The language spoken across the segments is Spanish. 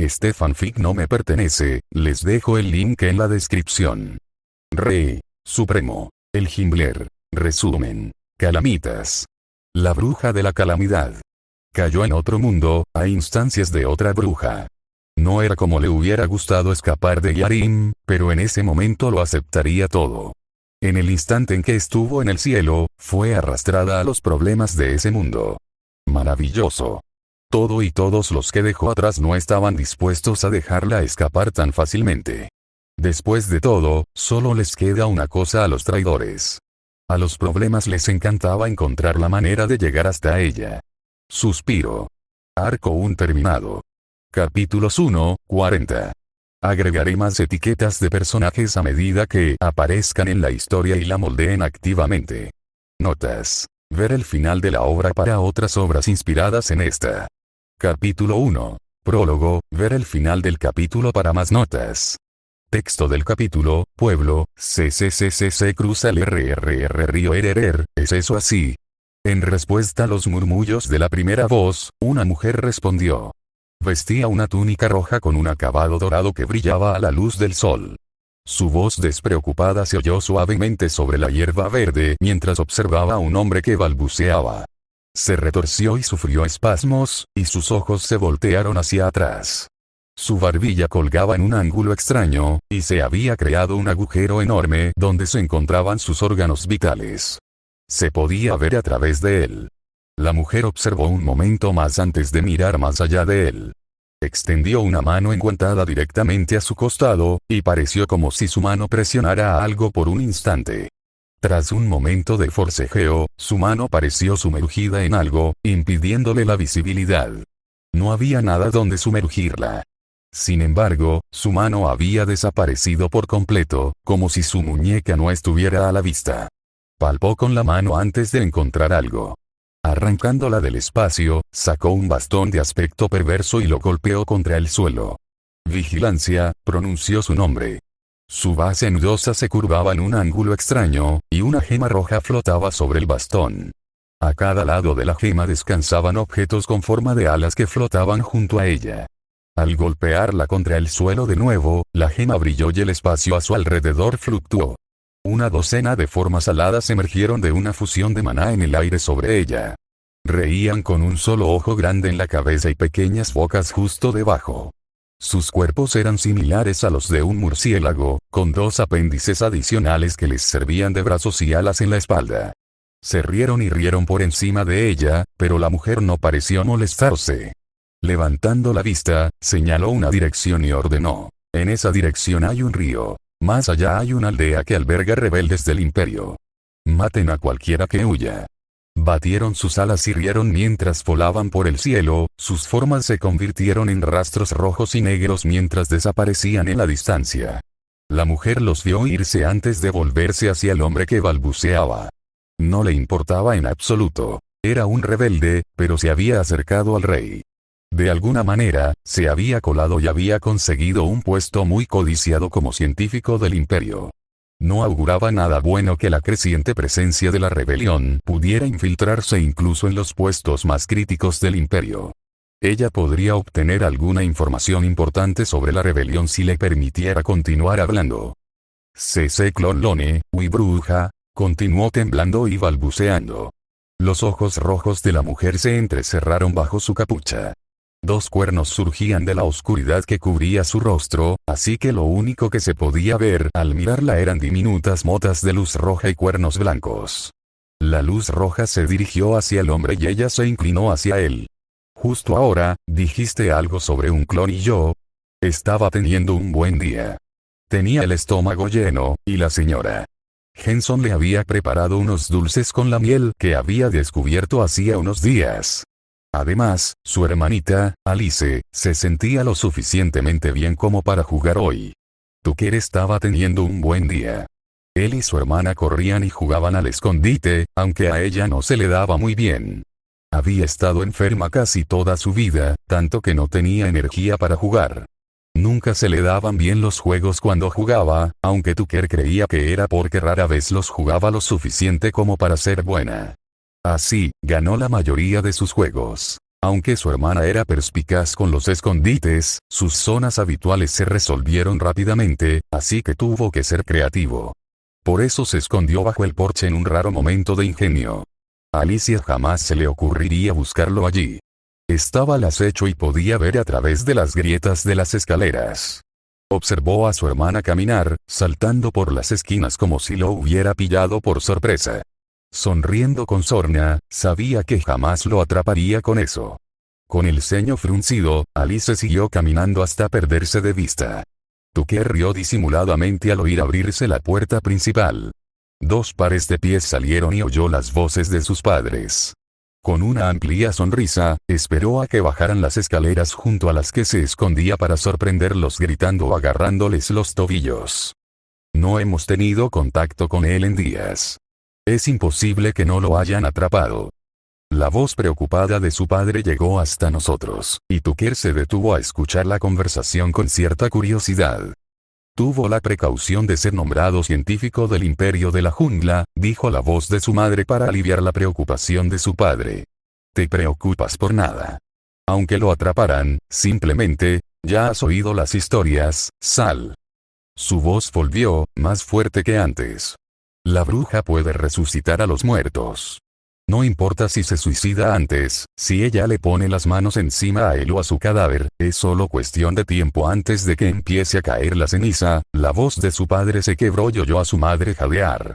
Este fanfic no me pertenece, les dejo el link en la descripción. Rey Supremo. El Himmler. Resumen. Calamitas. La bruja de la calamidad. Cayó en otro mundo, a instancias de otra bruja. No era como le hubiera gustado escapar de Yarim, pero en ese momento lo aceptaría todo. En el instante en que estuvo en el cielo, fue arrastrada a los problemas de ese mundo. Maravilloso. Todo y todos los que dejó atrás no estaban dispuestos a dejarla escapar tan fácilmente. Después de todo, solo les queda una cosa a los traidores. A los problemas les encantaba encontrar la manera de llegar hasta ella. Suspiro. Arco 1 terminado. Capítulos 1:40. Agregaré más etiquetas de personajes a medida que aparezcan en la historia y la moldeen activamente. Notas. Ver el final de la obra para otras obras inspiradas en esta. Capítulo 1. Prólogo. Ver el final del capítulo para más notas. Texto del capítulo. Pueblo. CCCCC cruza el RRR río RRR. ¿Es eso así? En respuesta a los murmullos de la primera voz, una mujer respondió. Vestía una túnica roja con un acabado dorado que brillaba a la luz del sol. Su voz despreocupada se oyó suavemente sobre la hierba verde mientras observaba a un hombre que balbuceaba. Se retorció y sufrió espasmos, y sus ojos se voltearon hacia atrás. Su barbilla colgaba en un ángulo extraño, y se había creado un agujero enorme donde se encontraban sus órganos vitales. Se podía ver a través de él. La mujer observó un momento más antes de mirar más allá de él. Extendió una mano enguantada directamente a su costado, y pareció como si su mano presionara algo por un instante. Tras un momento de forcejeo, su mano pareció sumergida en algo, impidiéndole la visibilidad. No había nada donde sumergirla. Sin embargo, su mano había desaparecido por completo, como si su muñeca no estuviera a la vista. Palpó con la mano antes de encontrar algo. Arrancándola del espacio, sacó un bastón de aspecto perverso y lo golpeó contra el suelo. Vigilancia, pronunció su nombre. Su base nudosa se curvaba en un ángulo extraño, y una gema roja flotaba sobre el bastón. A cada lado de la gema descansaban objetos con forma de alas que flotaban junto a ella. Al golpearla contra el suelo de nuevo, la gema brilló y el espacio a su alrededor fluctuó. Una docena de formas aladas emergieron de una fusión de maná en el aire sobre ella. Reían con un solo ojo grande en la cabeza y pequeñas bocas justo debajo. Sus cuerpos eran similares a los de un murciélago, con dos apéndices adicionales que les servían de brazos y alas en la espalda. Se rieron y rieron por encima de ella, pero la mujer no pareció molestarse. Levantando la vista, señaló una dirección y ordenó: en esa dirección hay un río. Más allá hay una aldea que alberga rebeldes del imperio. Maten a cualquiera que huya. Batieron sus alas y rieron mientras volaban por el cielo, sus formas se convirtieron en rastros rojos y negros mientras desaparecían en la distancia. La mujer los vio irse antes de volverse hacia el hombre que balbuceaba. No le importaba en absoluto. Era un rebelde, pero se había acercado al rey. De alguna manera, se había colado y había conseguido un puesto muy codiciado como científico del imperio. No auguraba nada bueno que la creciente presencia de la rebelión pudiera infiltrarse incluso en los puestos más críticos del imperio. Ella podría obtener alguna información importante sobre la rebelión si le permitiera continuar hablando. CC Clonlone, uy bruja, continuó temblando y balbuceando. Los ojos rojos de la mujer se entrecerraron bajo su capucha. Dos cuernos surgían de la oscuridad que cubría su rostro, así que lo único que se podía ver al mirarla eran diminutas motas de luz roja y cuernos blancos. La luz roja se dirigió hacia el hombre y ella se inclinó hacia él. Justo ahora, dijiste algo sobre un clon y yo. Estaba teniendo un buen día. Tenía el estómago lleno, y la señora Henson le había preparado unos dulces con la miel que había descubierto hacía unos días. Además, su hermanita, Alice, se sentía lo suficientemente bien como para jugar hoy. Tucker estaba teniendo un buen día. Él y su hermana corrían y jugaban al escondite, aunque a ella no se le daba muy bien. Había estado enferma casi toda su vida, tanto que no tenía energía para jugar. Nunca se le daban bien los juegos cuando jugaba, aunque Tucker creía que era porque rara vez los jugaba lo suficiente como para ser buena. Así, ganó la mayoría de sus juegos. Aunque su hermana era perspicaz con los escondites, sus zonas habituales se resolvieron rápidamente, así que tuvo que ser creativo. Por eso se escondió bajo el porche en un raro momento de ingenio. A Alicia jamás se le ocurriría buscarlo allí. Estaba al acecho y podía ver a través de las grietas de las escaleras. Observó a su hermana caminar, saltando por las esquinas como si lo hubiera pillado por sorpresa. Sonriendo con sorna, sabía que jamás lo atraparía con eso. Con el ceño fruncido, Alice siguió caminando hasta perderse de vista. Tucker rió disimuladamente al oír abrirse la puerta principal. 2 pares de pies salieron y oyó las voces de sus padres. Con una amplia sonrisa, esperó a que bajaran las escaleras junto a las que se escondía para sorprenderlos gritando o agarrándoles los tobillos. No hemos tenido contacto con él en días. Es imposible que no lo hayan atrapado. La voz preocupada de su padre llegó hasta nosotros, y Tucker se detuvo a escuchar la conversación con cierta curiosidad. Tuvo la precaución de ser nombrado científico del Imperio de la Jungla, dijo la voz de su madre para aliviar la preocupación de su padre. Te preocupas por nada. Aunque lo atraparan, simplemente, ya has oído las historias, Sal. Su voz volvió, más fuerte que antes. La bruja puede resucitar a los muertos. No importa si se suicida antes, si ella le pone las manos encima a él o a su cadáver, es solo cuestión de tiempo antes de que empiece a caer la ceniza. La voz de su padre se quebró y oyó a su madre jadear.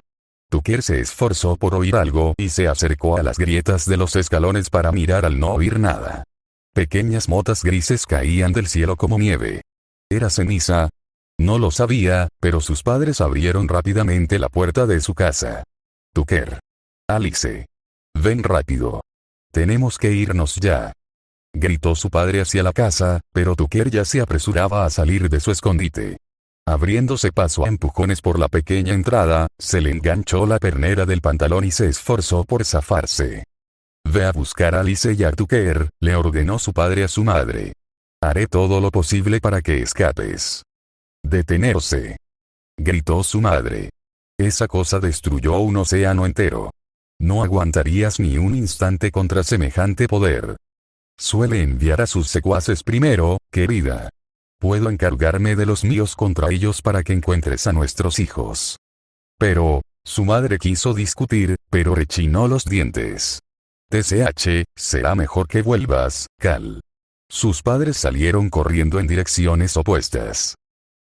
Tucker se esforzó por oír algo y se acercó a las grietas de los escalones para mirar al no oír nada. Pequeñas motas grises caían del cielo como nieve. ¿Era ceniza? No lo sabía, pero sus padres abrieron rápidamente la puerta de su casa. Tucker. Alice. Ven rápido. Tenemos que irnos ya. Gritó su padre hacia la casa, pero Tucker ya se apresuraba a salir de su escondite. Abriéndose paso a empujones por la pequeña entrada, se le enganchó la pernera del pantalón y se esforzó por zafarse. Ve a buscar a Alice y a Tucker, le ordenó su padre a su madre. Haré todo lo posible para que escapes. Detenerse. Gritó su madre. Esa cosa destruyó un océano entero. No aguantarías ni un instante contra semejante poder. Suele enviar a sus secuaces primero, querida. Puedo encargarme de los míos contra ellos para que encuentres a nuestros hijos. Pero, su madre quiso discutir, pero rechinó los dientes. TCH, será mejor que vuelvas, Cal. Sus padres salieron corriendo en direcciones opuestas.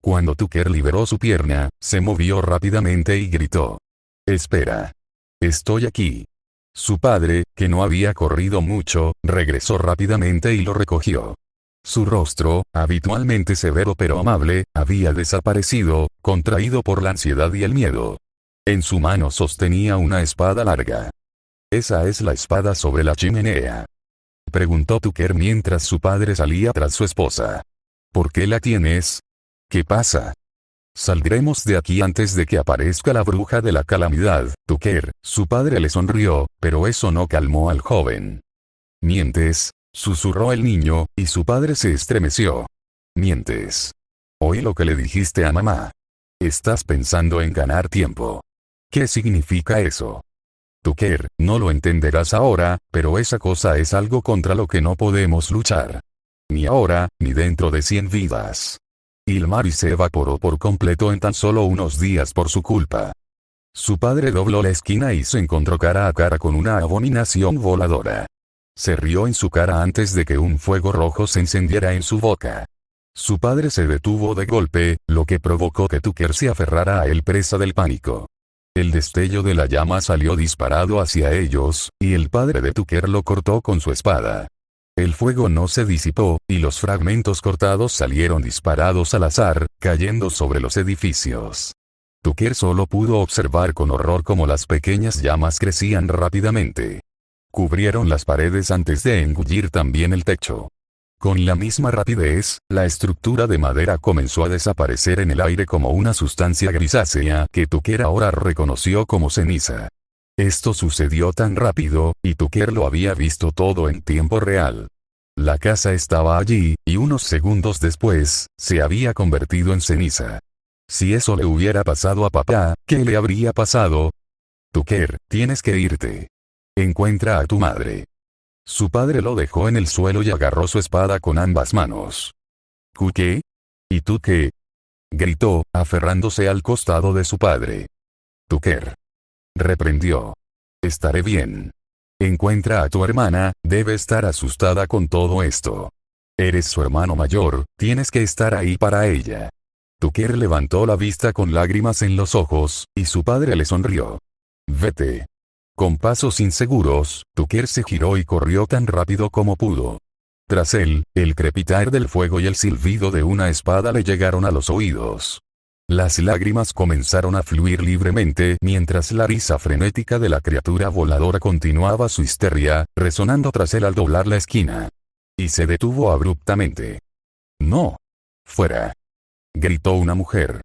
Cuando Tucker liberó su pierna, se movió rápidamente y gritó. Espera. Estoy aquí. Su padre, que no había corrido mucho, regresó rápidamente y lo recogió. Su rostro, habitualmente severo pero amable, había desaparecido, contraído por la ansiedad y el miedo. En su mano sostenía una espada larga. ¿Esa es la espada sobre la chimenea?, preguntó Tucker mientras su padre salía tras su esposa. ¿Por qué la tienes? ¿Qué pasa? Saldremos de aquí antes de que aparezca la bruja de la calamidad, Tucker. Su padre le sonrió, pero eso no calmó al joven. Mientes, susurró el niño, y su padre se estremeció. Mientes. Oí lo que le dijiste a mamá. Estás pensando en ganar tiempo. ¿Qué significa eso? Tucker, no lo entenderás ahora, pero esa cosa es algo contra lo que no podemos luchar. Ni ahora, ni dentro de 100 vidas. Ilmari se evaporó por completo en tan solo unos días por su culpa. Su padre dobló la esquina y se encontró cara a cara con una abominación voladora. Se rió en su cara antes de que un fuego rojo se encendiera en su boca. Su padre se detuvo de golpe, lo que provocó que Tucker se aferrara a él presa del pánico. El destello de la llama salió disparado hacia ellos, y el padre de Tucker lo cortó con su espada. El fuego no se disipó, y los fragmentos cortados salieron disparados al azar, cayendo sobre los edificios. Tucker solo pudo observar con horror cómo las pequeñas llamas crecían rápidamente. Cubrieron las paredes antes de engullir también el techo. Con la misma rapidez, la estructura de madera comenzó a desaparecer en el aire como una sustancia grisácea que Tucker ahora reconoció como ceniza. Esto sucedió tan rápido, y Tucker lo había visto todo en tiempo real. La casa estaba allí, y unos segundos después, se había convertido en ceniza. Si eso le hubiera pasado a papá, ¿qué le habría pasado? Tucker, tienes que irte. Encuentra a tu madre. Su padre lo dejó en el suelo y agarró su espada con ambas manos. ¿Qué? ¿Y tú qué? Gritó, aferrándose al costado de su padre. Tucker. Reprendió. Estaré bien. Encuentra a tu hermana, debe estar asustada con todo esto. Eres su hermano mayor, tienes que estar ahí para ella. Tucker levantó la vista con lágrimas en los ojos, y su padre le sonrió. Vete. Con pasos inseguros, Tucker se giró y corrió tan rápido como pudo. Tras él, el crepitar del fuego y el silbido de una espada le llegaron a los oídos. Las lágrimas comenzaron a fluir libremente mientras la risa frenética de la criatura voladora continuaba su histeria, resonando tras él al doblar la esquina. Y se detuvo abruptamente. ¡No! ¡Fuera! Gritó una mujer.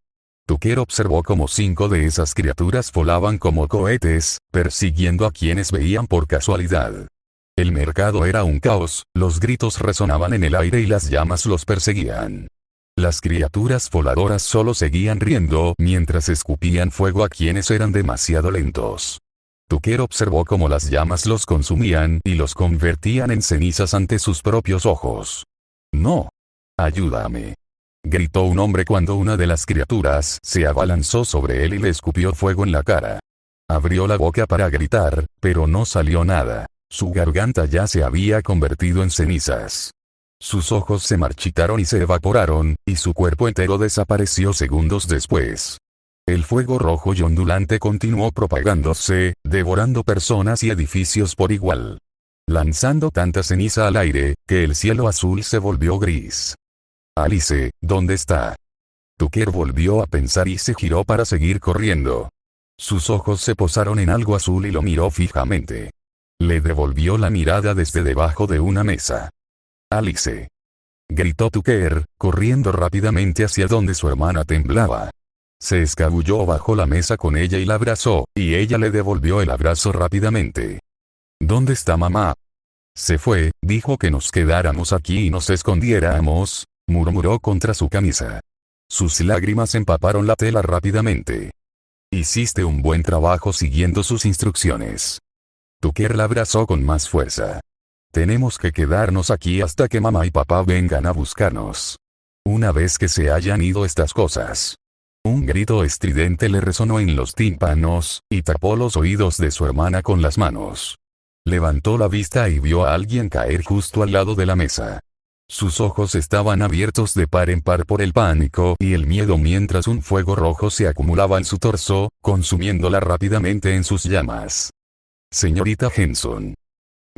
Tucker observó cómo 5 de esas criaturas volaban como cohetes, persiguiendo a quienes veían por casualidad. El mercado era un caos, los gritos resonaban en el aire y las llamas los perseguían. Las criaturas voladoras solo seguían riendo mientras escupían fuego a quienes eran demasiado lentos. Tucker observó cómo las llamas los consumían y los convertían en cenizas ante sus propios ojos. ¡No! ¡Ayúdame! Gritó un hombre cuando una de las criaturas se abalanzó sobre él y le escupió fuego en la cara. Abrió la boca para gritar, pero no salió nada. Su garganta ya se había convertido en cenizas. Sus ojos se marchitaron y se evaporaron, y su cuerpo entero desapareció segundos después. El fuego rojo y ondulante continuó propagándose, devorando personas y edificios por igual. Lanzando tanta ceniza al aire, que el cielo azul se volvió gris. Alice, ¿dónde está? Tucker volvió a pensar y se giró para seguir corriendo. Sus ojos se posaron en algo azul y lo miró fijamente. Le devolvió la mirada desde debajo de una mesa. Alice. Gritó Tucker, corriendo rápidamente hacia donde su hermana temblaba. Se escabulló bajo la mesa con ella y la abrazó, y ella le devolvió el abrazo rápidamente. ¿Dónde está mamá? Se fue, dijo que nos quedáramos aquí y nos escondiéramos, murmuró contra su camisa. Sus lágrimas empaparon la tela rápidamente. Hiciste un buen trabajo siguiendo sus instrucciones. Tucker la abrazó con más fuerza. Tenemos que quedarnos aquí hasta que mamá y papá vengan a buscarnos. Una vez que se hayan ido estas cosas. Un grito estridente le resonó en los tímpanos, y tapó los oídos de su hermana con las manos. Levantó la vista y vio a alguien caer justo al lado de la mesa. Sus ojos estaban abiertos de par en par por el pánico y el miedo mientras un fuego rojo se acumulaba en su torso, consumiéndola rápidamente en sus llamas. Señorita Henson.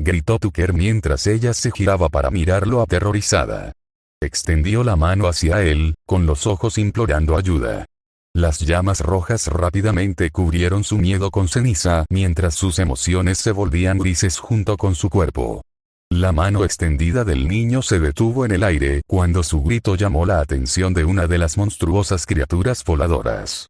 Gritó Tucker mientras ella se giraba para mirarlo aterrorizada. Extendió la mano hacia él, con los ojos implorando ayuda. Las llamas rojas rápidamente cubrieron su miedo con ceniza mientras sus emociones se volvían grises junto con su cuerpo. La mano extendida del niño se detuvo en el aire cuando su grito llamó la atención de una de las monstruosas criaturas voladoras.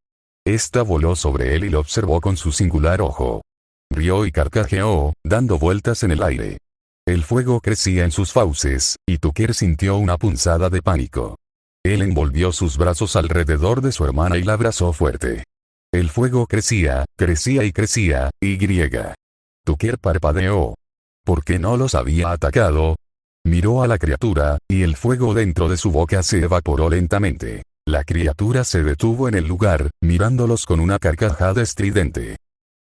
Esta voló sobre él y lo observó con su singular ojo. Rió y carcajeó, dando vueltas en el aire. El fuego crecía en sus fauces, y Tucker sintió una punzada de pánico. Él envolvió sus brazos alrededor de su hermana y la abrazó fuerte. El fuego crecía, crecía y crecía, y Tucker parpadeó. ¿Por qué no los había atacado? Miró a la criatura, y el fuego dentro de su boca se evaporó lentamente. La criatura se detuvo en el lugar, mirándolos con una carcajada estridente.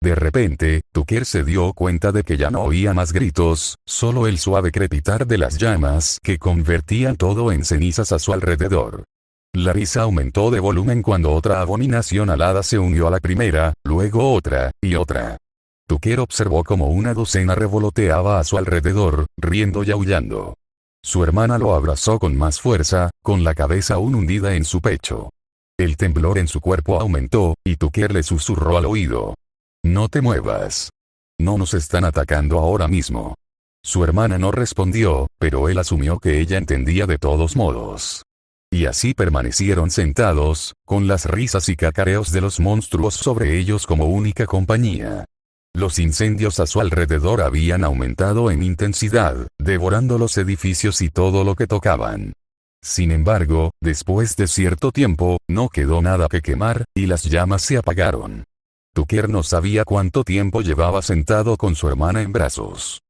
De repente, Tucker se dio cuenta de que ya no oía más gritos, solo el suave crepitar de las llamas que convertían todo en cenizas a su alrededor. La risa aumentó de volumen cuando otra abominación alada se unió a la primera, luego otra, y otra. Tucker observó como una docena revoloteaba a su alrededor, riendo y aullando. Su hermana lo abrazó con más fuerza, con la cabeza aún hundida en su pecho. El temblor en su cuerpo aumentó, y Tucker le susurró al oído. No te muevas. No nos están atacando ahora mismo. Su hermana no respondió, pero él asumió que ella entendía de todos modos. Y así permanecieron sentados, con las risas y cacareos de los monstruos sobre ellos como única compañía. Los incendios a su alrededor habían aumentado en intensidad, devorando los edificios y todo lo que tocaban. Sin embargo, después de cierto tiempo, no quedó nada que quemar, y las llamas se apagaron. Tucker no sabía cuánto tiempo llevaba sentado con su hermana en brazos.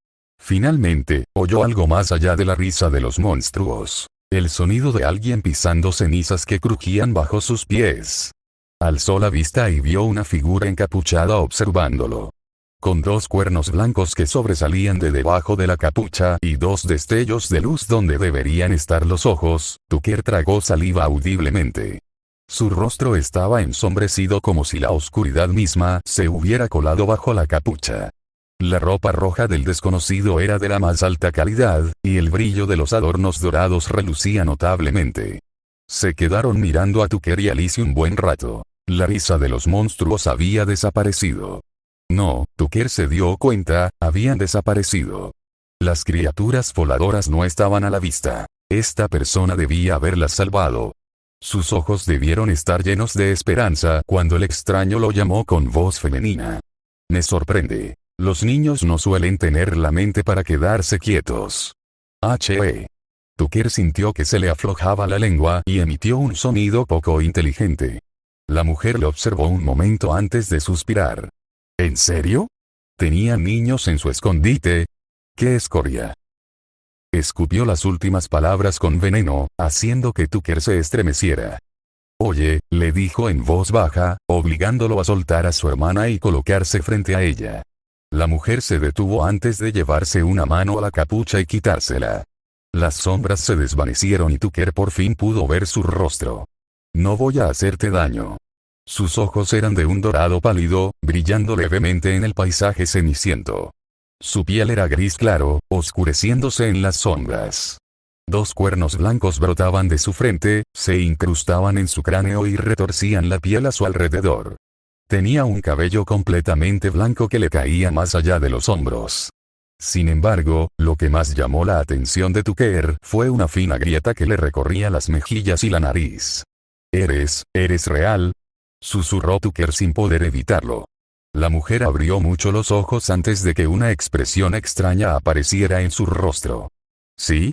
Finalmente, oyó algo más allá de la risa de los monstruos. El sonido de alguien pisando cenizas que crujían bajo sus pies. Alzó la vista y vio una figura encapuchada observándolo. Con dos cuernos blancos que sobresalían de debajo de la capucha y dos destellos de luz donde deberían estar los ojos, Tucker tragó saliva audiblemente. Su rostro estaba ensombrecido como si la oscuridad misma se hubiera colado bajo la capucha. La ropa roja del desconocido era de la más alta calidad, y el brillo de los adornos dorados relucía notablemente. Se quedaron mirando a Tucker y Alice un buen rato. La risa de los monstruos había desaparecido. No, Tucker se dio cuenta, habían desaparecido. Las criaturas voladoras no estaban a la vista. Esta persona debía haberlas salvado. Sus ojos debieron estar llenos de esperanza cuando el extraño lo llamó con voz femenina. Me sorprende. Los niños no suelen tener la mente para quedarse quietos. H.E. Tucker sintió que se le aflojaba la lengua y emitió un sonido poco inteligente. La mujer lo observó un momento antes de suspirar. ¿En serio? ¿Tenía niños en su escondite? ¡Qué escoria! Escupió las últimas palabras con veneno, haciendo que Tucker se estremeciera. Oye, le dijo en voz baja, obligándolo a soltar a su hermana y colocarse frente a ella. La mujer se detuvo antes de llevarse una mano a la capucha y quitársela. Las sombras se desvanecieron y Tucker por fin pudo ver su rostro. No voy a hacerte daño. Sus ojos eran de un dorado pálido, brillando levemente en el paisaje ceniciento. Su piel era gris claro, oscureciéndose en las sombras. Dos cuernos blancos brotaban de su frente, se incrustaban en su cráneo y retorcían la piel a su alrededor. Tenía un cabello completamente blanco que le caía más allá de los hombros. Sin embargo, lo que más llamó la atención de Tucker fue una fina grieta que le recorría las mejillas y la nariz. ¿Eres real?, susurró Tucker sin poder evitarlo. La mujer abrió mucho los ojos antes de que una expresión extraña apareciera en su rostro. ¿Sí?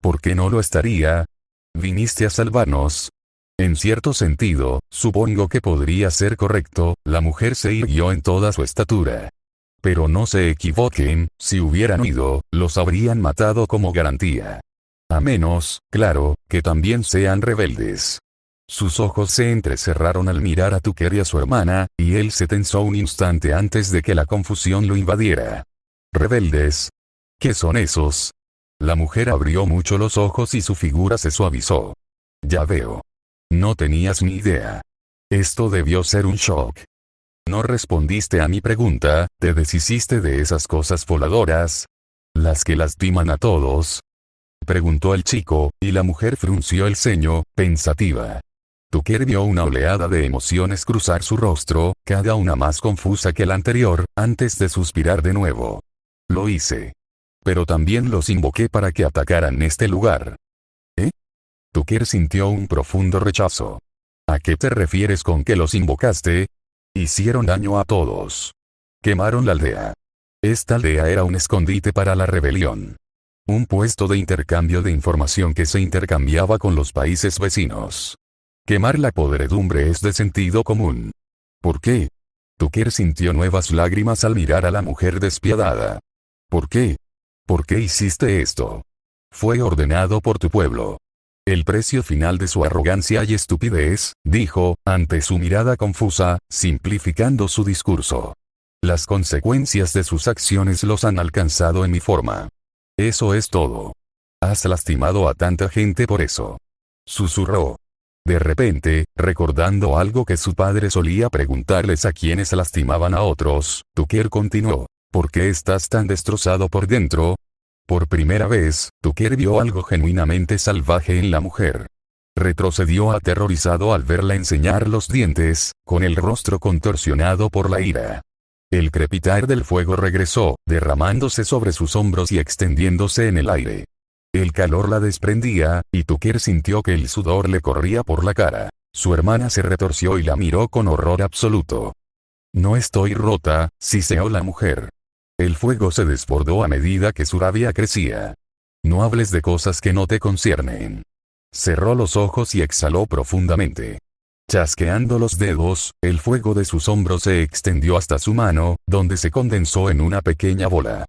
¿Por qué no lo estaría? ¿Viniste a salvarnos? En cierto sentido, supongo que podría ser correcto, la mujer se irguió en toda su estatura. Pero no se equivoquen, si hubieran huido, los habrían matado como garantía. A menos, claro, que también sean rebeldes. Sus ojos se entrecerraron al mirar a Tucker y a su hermana, y él se tensó un instante antes de que la confusión lo invadiera. ¿Rebeldes? ¿Qué son esos? La mujer abrió mucho los ojos y su figura se suavizó. Ya veo. No tenías ni idea. Esto debió ser un shock. No respondiste a mi pregunta, ¿te deshiciste de esas cosas voladoras? ¿Las que lastiman a todos?, preguntó el chico, y la mujer frunció el ceño, pensativa. Tucker vio una oleada de emociones cruzar su rostro, cada una más confusa que la anterior, antes de suspirar de nuevo. Lo hice. Pero también los invoqué para que atacaran este lugar. ¿Eh? Tucker sintió un profundo rechazo. ¿A qué te refieres con que los invocaste? Hicieron daño a todos. Quemaron la aldea. Esta aldea era un escondite para la rebelión. Un puesto de intercambio de información que se intercambiaba con los países vecinos. Quemar la podredumbre es de sentido común. ¿Por qué? Tucker sintió nuevas lágrimas al mirar a la mujer despiadada. ¿Por qué? ¿Por qué hiciste esto? Fue ordenado por tu pueblo. El precio final de su arrogancia y estupidez, dijo, ante su mirada confusa, simplificando su discurso. Las consecuencias de sus acciones los han alcanzado en mi forma. Eso es todo. Has lastimado a tanta gente por eso. Susurró. De repente, recordando algo que su padre solía preguntarles a quienes lastimaban a otros, Tucker continuó. ¿Por qué estás tan destrozado por dentro? Por primera vez, Tucker vio algo genuinamente salvaje en la mujer. Retrocedió aterrorizado al verla enseñar los dientes, con el rostro contorsionado por la ira. El crepitar del fuego regresó, derramándose sobre sus hombros y extendiéndose en el aire. El calor la desprendía, y Tucker sintió que el sudor le corría por la cara. Su hermana se retorció y la miró con horror absoluto. No estoy rota, siseó la mujer. El fuego se desbordó a medida que su rabia crecía. No hables de cosas que no te conciernen. Cerró los ojos y exhaló profundamente. Chasqueando los dedos, el fuego de sus hombros se extendió hasta su mano, donde se condensó en una pequeña bola.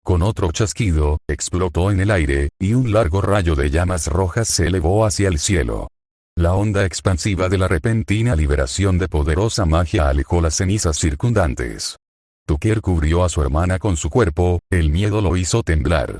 Con otro chasquido, explotó en el aire, y un largo rayo de llamas rojas se elevó hacia el cielo. La onda expansiva de la repentina liberación de poderosa magia alejó las cenizas circundantes. Tucker cubrió a su hermana con su cuerpo, el miedo lo hizo temblar.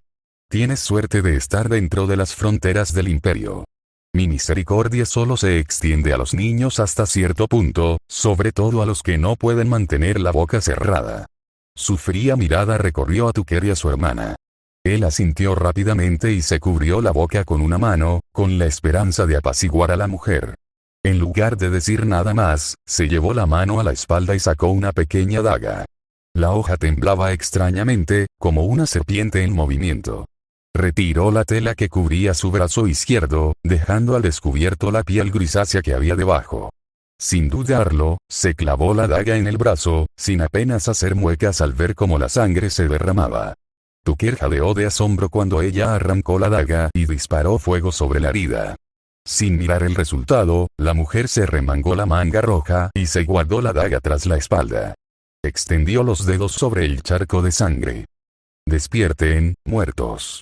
Tienes suerte de estar dentro de las fronteras del imperio. Mi misericordia solo se extiende a los niños hasta cierto punto, sobre todo a los que no pueden mantener la boca cerrada. Su fría mirada recorrió a Tucker y a su hermana. Él asintió rápidamente y se cubrió la boca con una mano, con la esperanza de apaciguar a la mujer. En lugar de decir nada más, se llevó la mano a la espalda y sacó una pequeña daga. La hoja temblaba extrañamente, como una serpiente en movimiento. Retiró la tela que cubría su brazo izquierdo, dejando al descubierto la piel grisácea que había debajo. Sin dudarlo, se clavó la daga en el brazo, sin apenas hacer muecas al ver cómo la sangre se derramaba. Tucker jadeó de asombro cuando ella arrancó la daga y disparó fuego sobre la herida. Sin mirar el resultado, la mujer se remangó la manga roja y se guardó la daga tras la espalda. Extendió los dedos sobre el charco de sangre. Despierten, muertos.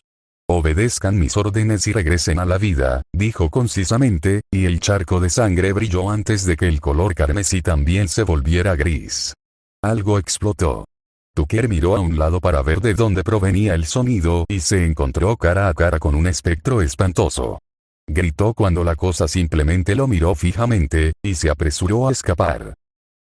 Obedezcan mis órdenes y regresen a la vida, dijo concisamente, y el charco de sangre brilló antes de que el color carmesí también se volviera gris. Algo explotó. Tucker miró a un lado para ver de dónde provenía el sonido y se encontró cara a cara con un espectro espantoso. Gritó cuando la cosa simplemente lo miró fijamente, y se apresuró a escapar.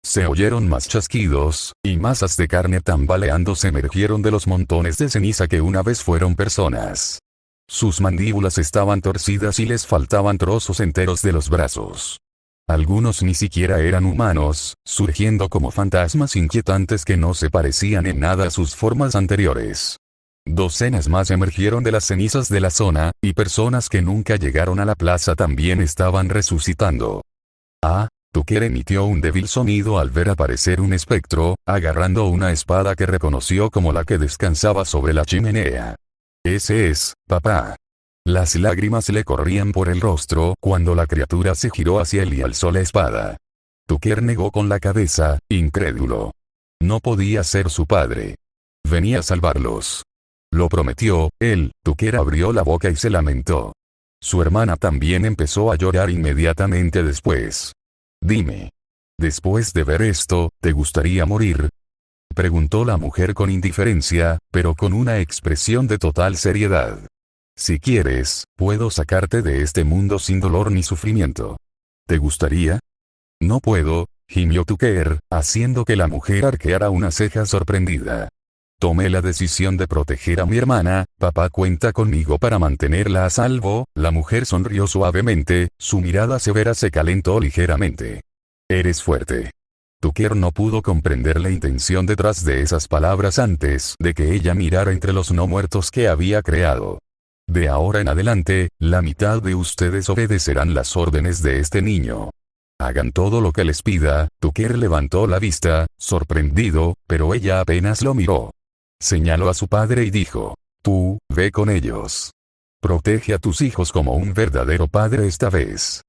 Se oyeron más chasquidos, y masas de carne tambaleándose emergieron de los montones de ceniza que una vez fueron personas. Sus mandíbulas estaban torcidas y les faltaban trozos enteros de los brazos. Algunos ni siquiera eran humanos, surgiendo como fantasmas inquietantes que no se parecían en nada a sus formas anteriores. Docenas más emergieron de las cenizas de la zona, y personas que nunca llegaron a la plaza también estaban resucitando. Tucker emitió un débil sonido al ver aparecer un espectro, agarrando una espada que reconoció como la que descansaba sobre la chimenea. Ese es, papá. Las lágrimas le corrían por el rostro cuando la criatura se giró hacia él y alzó la espada. Tucker negó con la cabeza, incrédulo. No podía ser su padre. Venía a salvarlos. Lo prometió, Tucker abrió la boca y se lamentó. Su hermana también empezó a llorar inmediatamente después. Dime. Después de ver esto, ¿te gustaría morir? Preguntó la mujer con indiferencia, pero con una expresión de total seriedad. Si quieres, puedo sacarte de este mundo sin dolor ni sufrimiento. ¿Te gustaría? No puedo, gimió Tucker, haciendo que la mujer arqueara una ceja sorprendida. Tomé la decisión de proteger a mi hermana, papá cuenta conmigo para mantenerla a salvo. La mujer sonrió suavemente, su mirada severa se calentó ligeramente. Eres fuerte. Tucker no pudo comprender la intención detrás de esas palabras antes de que ella mirara entre los no muertos que había creado. De ahora en adelante, la mitad de ustedes obedecerán las órdenes de este niño. Hagan todo lo que les pida. Tucker levantó la vista, sorprendido, pero ella apenas lo miró. Señaló a su padre y dijo, tú, ve con ellos. Protege a tus hijos como un verdadero padre esta vez.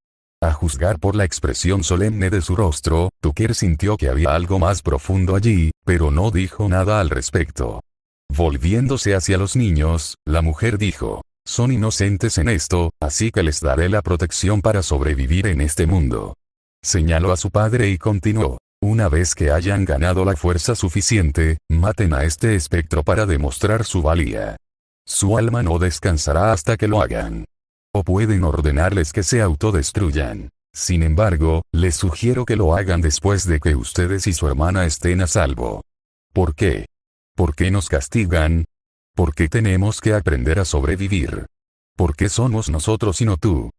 A juzgar por la expresión solemne de su rostro, Tucker sintió que había algo más profundo allí, pero no dijo nada al respecto. Volviéndose hacia los niños, la mujer dijo, son inocentes en esto, así que les daré la protección para sobrevivir en este mundo. Señaló a su padre y continuó. Una vez que hayan ganado la fuerza suficiente, maten a este espectro para demostrar su valía. Su alma no descansará hasta que lo hagan. O pueden ordenarles que se autodestruyan. Sin embargo, les sugiero que lo hagan después de que ustedes y su hermana estén a salvo. ¿Por qué? ¿Por qué nos castigan? ¿Por qué tenemos que aprender a sobrevivir? ¿Por qué somos nosotros y no tú?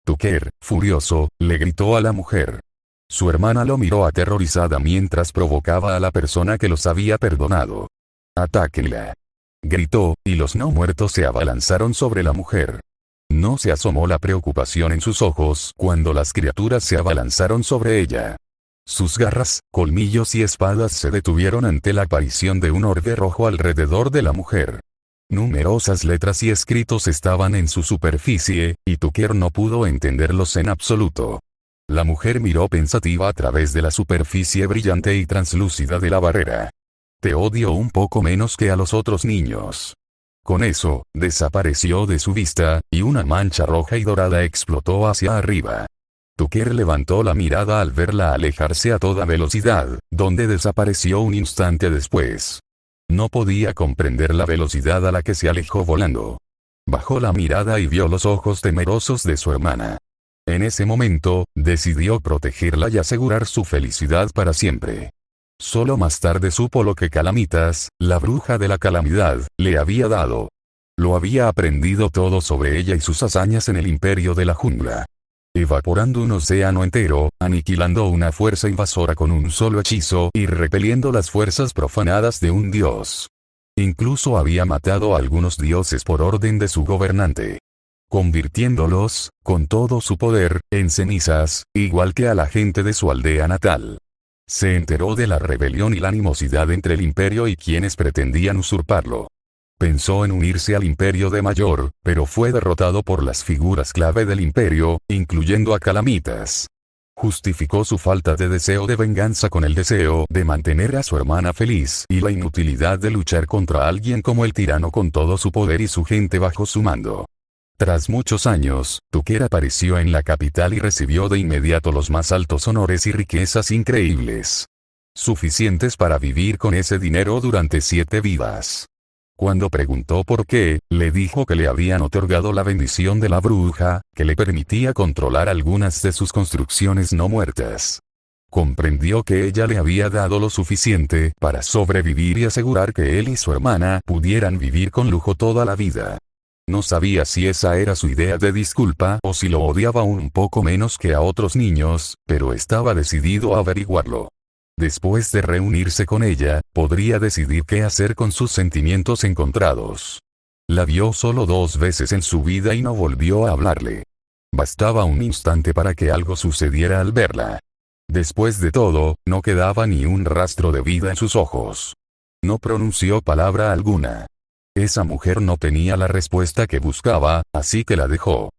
Tucker, furioso, le gritó a la mujer. Su hermana lo miró aterrorizada mientras provocaba a la persona que los había perdonado. «Atáquenla», gritó, y los no muertos se abalanzaron sobre la mujer. No se asomó la preocupación en sus ojos cuando las criaturas se abalanzaron sobre ella. Sus garras, colmillos y espadas se detuvieron ante la aparición de un orbe rojo alrededor de la mujer. Numerosas letras y escritos estaban en su superficie, y Tucker no pudo entenderlos en absoluto. La mujer miró pensativa a través de la superficie brillante y translúcida de la barrera. Te odio un poco menos que a los otros niños. Con eso, desapareció de su vista, y una mancha roja y dorada explotó hacia arriba. Tucker levantó la mirada al verla alejarse a toda velocidad, donde desapareció un instante después. No podía comprender la velocidad a la que se alejó volando. Bajó la mirada y vio los ojos temerosos de su hermana. En ese momento, decidió protegerla y asegurar su felicidad para siempre. Solo más tarde supo lo que Calamitas, la bruja de la calamidad, le había dado. Lo había aprendido todo sobre ella y sus hazañas en el imperio de la jungla. Evaporando un océano entero, aniquilando una fuerza invasora con un solo hechizo y repeliendo las fuerzas profanadas de un dios. Incluso había matado a algunos dioses por orden de su gobernante, convirtiéndolos, con todo su poder, en cenizas, igual que a la gente de su aldea natal. Se enteró de la rebelión y la animosidad entre el imperio y quienes pretendían usurparlo. Pensó en unirse al imperio de Mayor, pero fue derrotado por las figuras clave del imperio, incluyendo a Calamitas. Justificó su falta de deseo de venganza con el deseo de mantener a su hermana feliz y la inutilidad de luchar contra alguien como el tirano con todo su poder y su gente bajo su mando. Tras muchos años, Tucker apareció en la capital y recibió de inmediato los más altos honores y riquezas increíbles. Suficientes para vivir con ese dinero durante 7 vidas. Cuando preguntó por qué, le dijo que le habían otorgado la bendición de la bruja, que le permitía controlar algunas de sus construcciones no muertas. Comprendió que ella le había dado lo suficiente para sobrevivir y asegurar que él y su hermana pudieran vivir con lujo toda la vida. No sabía si esa era su idea de disculpa o si lo odiaba un poco menos que a otros niños, pero estaba decidido a averiguarlo. Después de reunirse con ella, podría decidir qué hacer con sus sentimientos encontrados. La vio solo 2 veces en su vida y no volvió a hablarle. Bastaba un instante para que algo sucediera al verla. Después de todo, no quedaba ni un rastro de vida en sus ojos. No pronunció palabra alguna. Esa mujer no tenía la respuesta que buscaba, así que la dejó.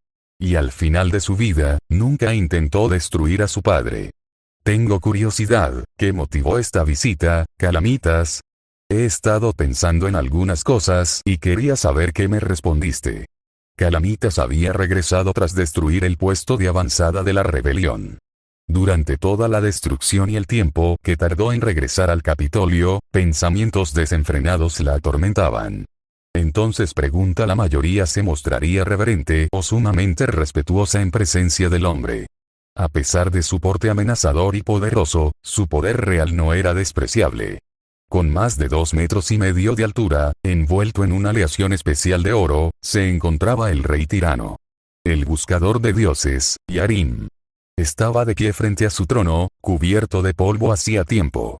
Y al final de su vida, nunca intentó destruir a su padre. Tengo curiosidad, ¿qué motivó esta visita, Calamitas? He estado pensando en algunas cosas y quería saber qué me respondiste. Calamitas había regresado tras destruir el puesto de avanzada de la rebelión. Durante toda la destrucción y el tiempo que tardó en regresar al Capitolio, pensamientos desenfrenados la atormentaban. Entonces la mayoría se mostraría reverente o sumamente respetuosa en presencia del hombre. A pesar de su porte amenazador y poderoso, su poder real no era despreciable. Con más de 2,5 metros de altura, envuelto en una aleación especial de oro, se encontraba el rey tirano. El buscador de dioses, Yarim. Estaba de pie frente a su trono, cubierto de polvo hacía tiempo.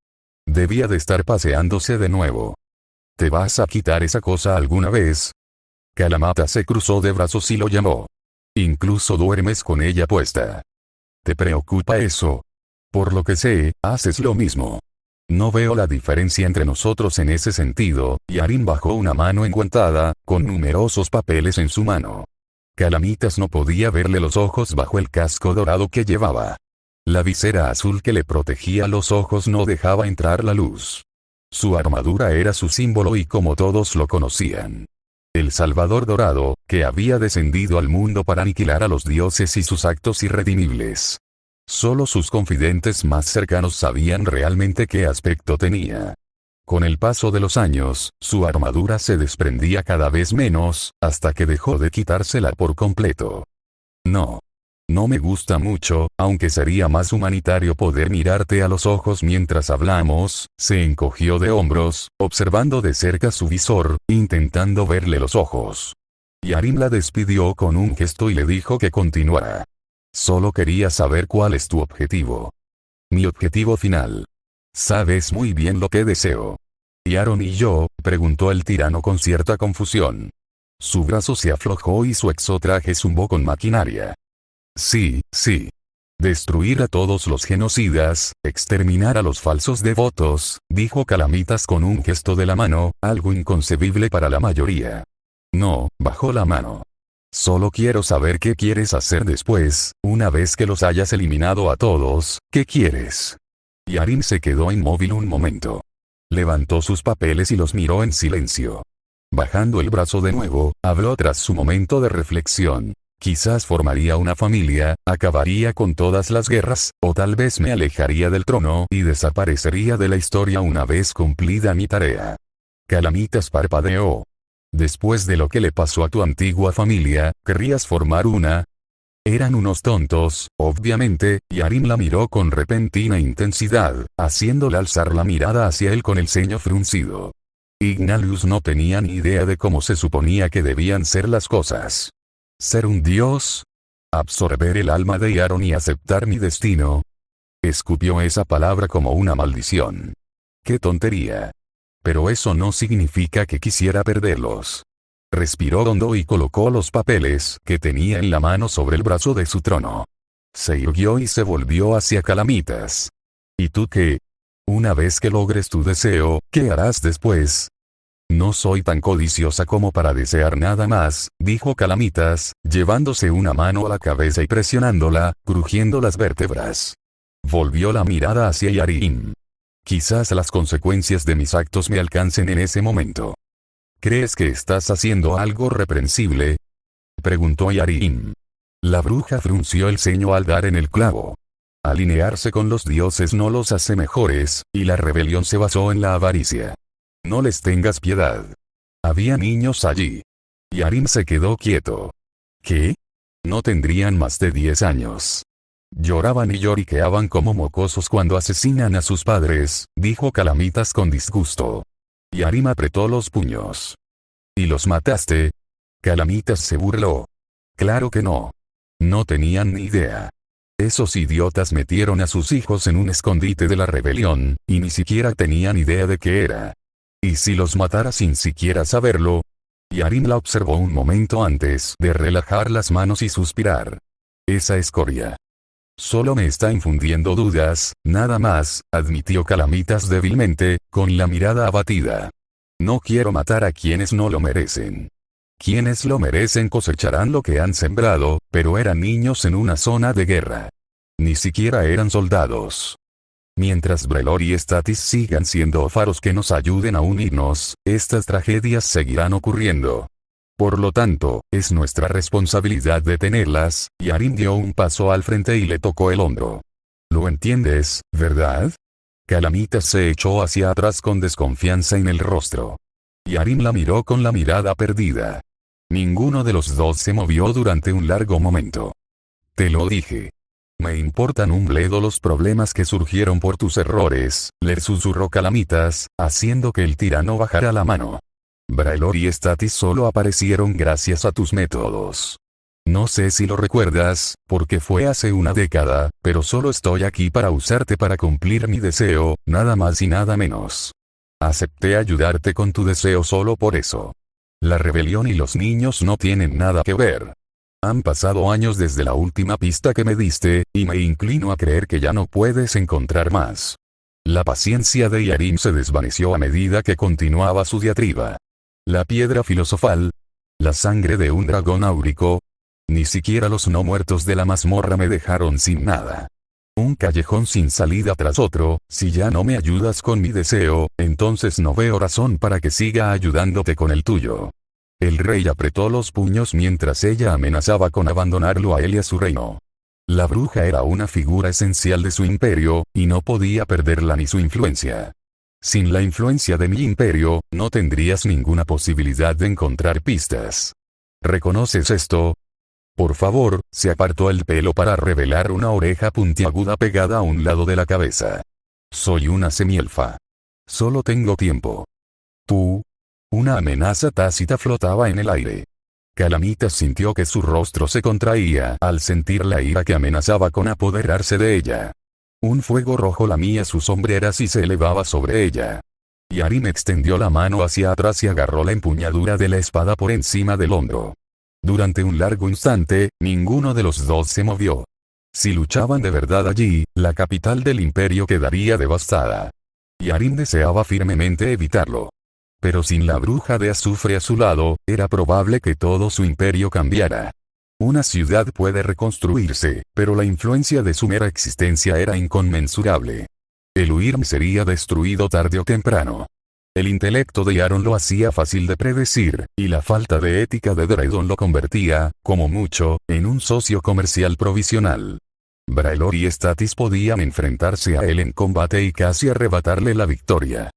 Debía de estar paseándose de nuevo. ¿Te vas a quitar esa cosa alguna vez? Kalamata se cruzó de brazos y lo llamó. Incluso duermes con ella puesta. ¿Te preocupa eso? Por lo que sé, haces lo mismo. No veo la diferencia entre nosotros en ese sentido. Yarin bajó una mano enguantada, con numerosos papeles en su mano. Calamitas no podía verle los ojos bajo el casco dorado que llevaba. La visera azul que le protegía los ojos no dejaba entrar la luz. Su armadura era su símbolo y como todos lo conocían. El Salvador Dorado, que había descendido al mundo para aniquilar a los dioses y sus actos irredimibles. Solo sus confidentes más cercanos sabían realmente qué aspecto tenía. Con el paso de los años, su armadura se desprendía cada vez menos, hasta que dejó de quitársela por completo. No me gusta mucho, aunque sería más humanitario poder mirarte a los ojos mientras hablamos. Se encogió de hombros, observando de cerca su visor, intentando verle los ojos. Yarim la despidió con un gesto y le dijo que continuara. Solo quería saber cuál es tu objetivo. Mi objetivo final. Sabes muy bien lo que deseo. ¿Y Aaron y yo? Preguntó el tirano con cierta confusión. Su brazo se aflojó y su exotraje zumbó con maquinaria. Sí. Destruir a todos los genocidas, exterminar a los falsos devotos, dijo Calamitas con un gesto de la mano, algo inconcebible para la mayoría. No, bajó la mano. Solo quiero saber qué quieres hacer después, una vez que los hayas eliminado a todos. ¿Qué quieres? Yarin se quedó inmóvil un momento. Levantó sus papeles y los miró en silencio. Bajando el brazo de nuevo, habló tras su momento de reflexión. Quizás formaría una familia, acabaría con todas las guerras, o tal vez me alejaría del trono y desaparecería de la historia una vez cumplida mi tarea. Calamitas parpadeó. Después de lo que le pasó a tu antigua familia, ¿querrías formar una? Eran unos tontos, obviamente, y Arim la miró con repentina intensidad, haciéndola alzar la mirada hacia él con el ceño fruncido. Ignatius no tenía ni idea de cómo se suponía que debían ser las cosas. ¿Ser un dios? ¿Absorber el alma de Aaron y aceptar mi destino? Escupió esa palabra como una maldición. ¡Qué tontería! Pero eso no significa que quisiera perderlos. Respiró hondo y colocó los papeles que tenía en la mano sobre el brazo de su trono. Se irguió y se volvió hacia Calamitas. ¿Y tú qué? Una vez que logres tu deseo, ¿qué harás después? No soy tan codiciosa como para desear nada más, dijo Calamitas, llevándose una mano a la cabeza y presionándola, crujiendo las vértebras. Volvió la mirada hacia Yarim. Quizás las consecuencias de mis actos me alcancen en ese momento. ¿Crees que estás haciendo algo reprensible? Preguntó Yarim. La bruja frunció el ceño al dar en el clavo. Alinearse con los dioses no los hace mejores, y la rebelión se basó en la avaricia. No les tengas piedad. Había niños allí. Yarim se quedó quieto. ¿Qué? No tendrían más de 10 años. Lloraban y lloriqueaban como mocosos cuando asesinan a sus padres, dijo Calamitas con disgusto. Yarim apretó los puños. ¿Y los mataste? Calamitas se burló. Claro que no. No tenían ni idea. Esos idiotas metieron a sus hijos en un escondite de la rebelión, y ni siquiera tenían idea de qué era. ¿Y si los matara sin siquiera saberlo? Yarim la observó un momento antes de relajar las manos y suspirar. Esa escoria. Solo me está infundiendo dudas, nada más, admitió Calamitas débilmente, con la mirada abatida. No quiero matar a quienes no lo merecen. Quienes lo merecen cosecharán lo que han sembrado, pero eran niños en una zona de guerra. Ni siquiera eran soldados. Mientras Brelor y Statis sigan siendo faros que nos ayuden a unirnos, estas tragedias seguirán ocurriendo. Por lo tanto, es nuestra responsabilidad detenerlas. Yarim dio un paso al frente y le tocó el hombro. ¿Lo entiendes, verdad? Calamitas se echó hacia atrás con desconfianza en el rostro. Yarim la miró con la mirada perdida. Ninguno de los dos se movió durante un largo momento. Te lo dije. Me importan un bledo los problemas que surgieron por tus errores, le susurró Calamitas, haciendo que el tirano bajara la mano. Brelor y Statis solo aparecieron gracias a tus métodos. No sé si lo recuerdas, porque fue hace una década, pero solo estoy aquí para usarte para cumplir mi deseo, nada más y nada menos. Acepté ayudarte con tu deseo solo por eso. La rebelión y los niños no tienen nada que ver. Han pasado años desde la última pista que me diste, y me inclino a creer que ya no puedes encontrar más. La paciencia de Yarim se desvaneció a medida que continuaba su diatriba. La piedra filosofal. La sangre de un dragón áurico. Ni siquiera los no muertos de la mazmorra me dejaron sin nada. Un callejón sin salida tras otro. Si ya no me ayudas con mi deseo, entonces no veo razón para que siga ayudándote con el tuyo. El rey apretó los puños mientras ella amenazaba con abandonarlo a él y a su reino. La bruja era una figura esencial de su imperio, y no podía perderla ni su influencia. Sin la influencia de mi imperio, no tendrías ninguna posibilidad de encontrar pistas. ¿Reconoces esto? Por favor, se apartó el pelo para revelar una oreja puntiaguda pegada a un lado de la cabeza. Soy una semielfa. Solo tengo tiempo. ¿Tú? Una amenaza tácita flotaba en el aire. Calamitas sintió que su rostro se contraía al sentir la ira que amenazaba con apoderarse de ella. Un fuego rojo lamía sus hombreras y se elevaba sobre ella. Yarim extendió la mano hacia atrás y agarró la empuñadura de la espada por encima del hombro. Durante un largo instante, ninguno de los dos se movió. Si luchaban de verdad allí, la capital del imperio quedaría devastada. Yarim deseaba firmemente evitarlo. Pero sin la bruja de azufre a su lado, era probable que todo su imperio cambiara. Una ciudad puede reconstruirse, pero la influencia de su mera existencia era inconmensurable. El huir sería destruido tarde o temprano. El intelecto de Aaron lo hacía fácil de predecir, y la falta de ética de Draydon lo convertía, como mucho, en un socio comercial provisional. Braelor y Stattis podían enfrentarse a él en combate y casi arrebatarle la victoria.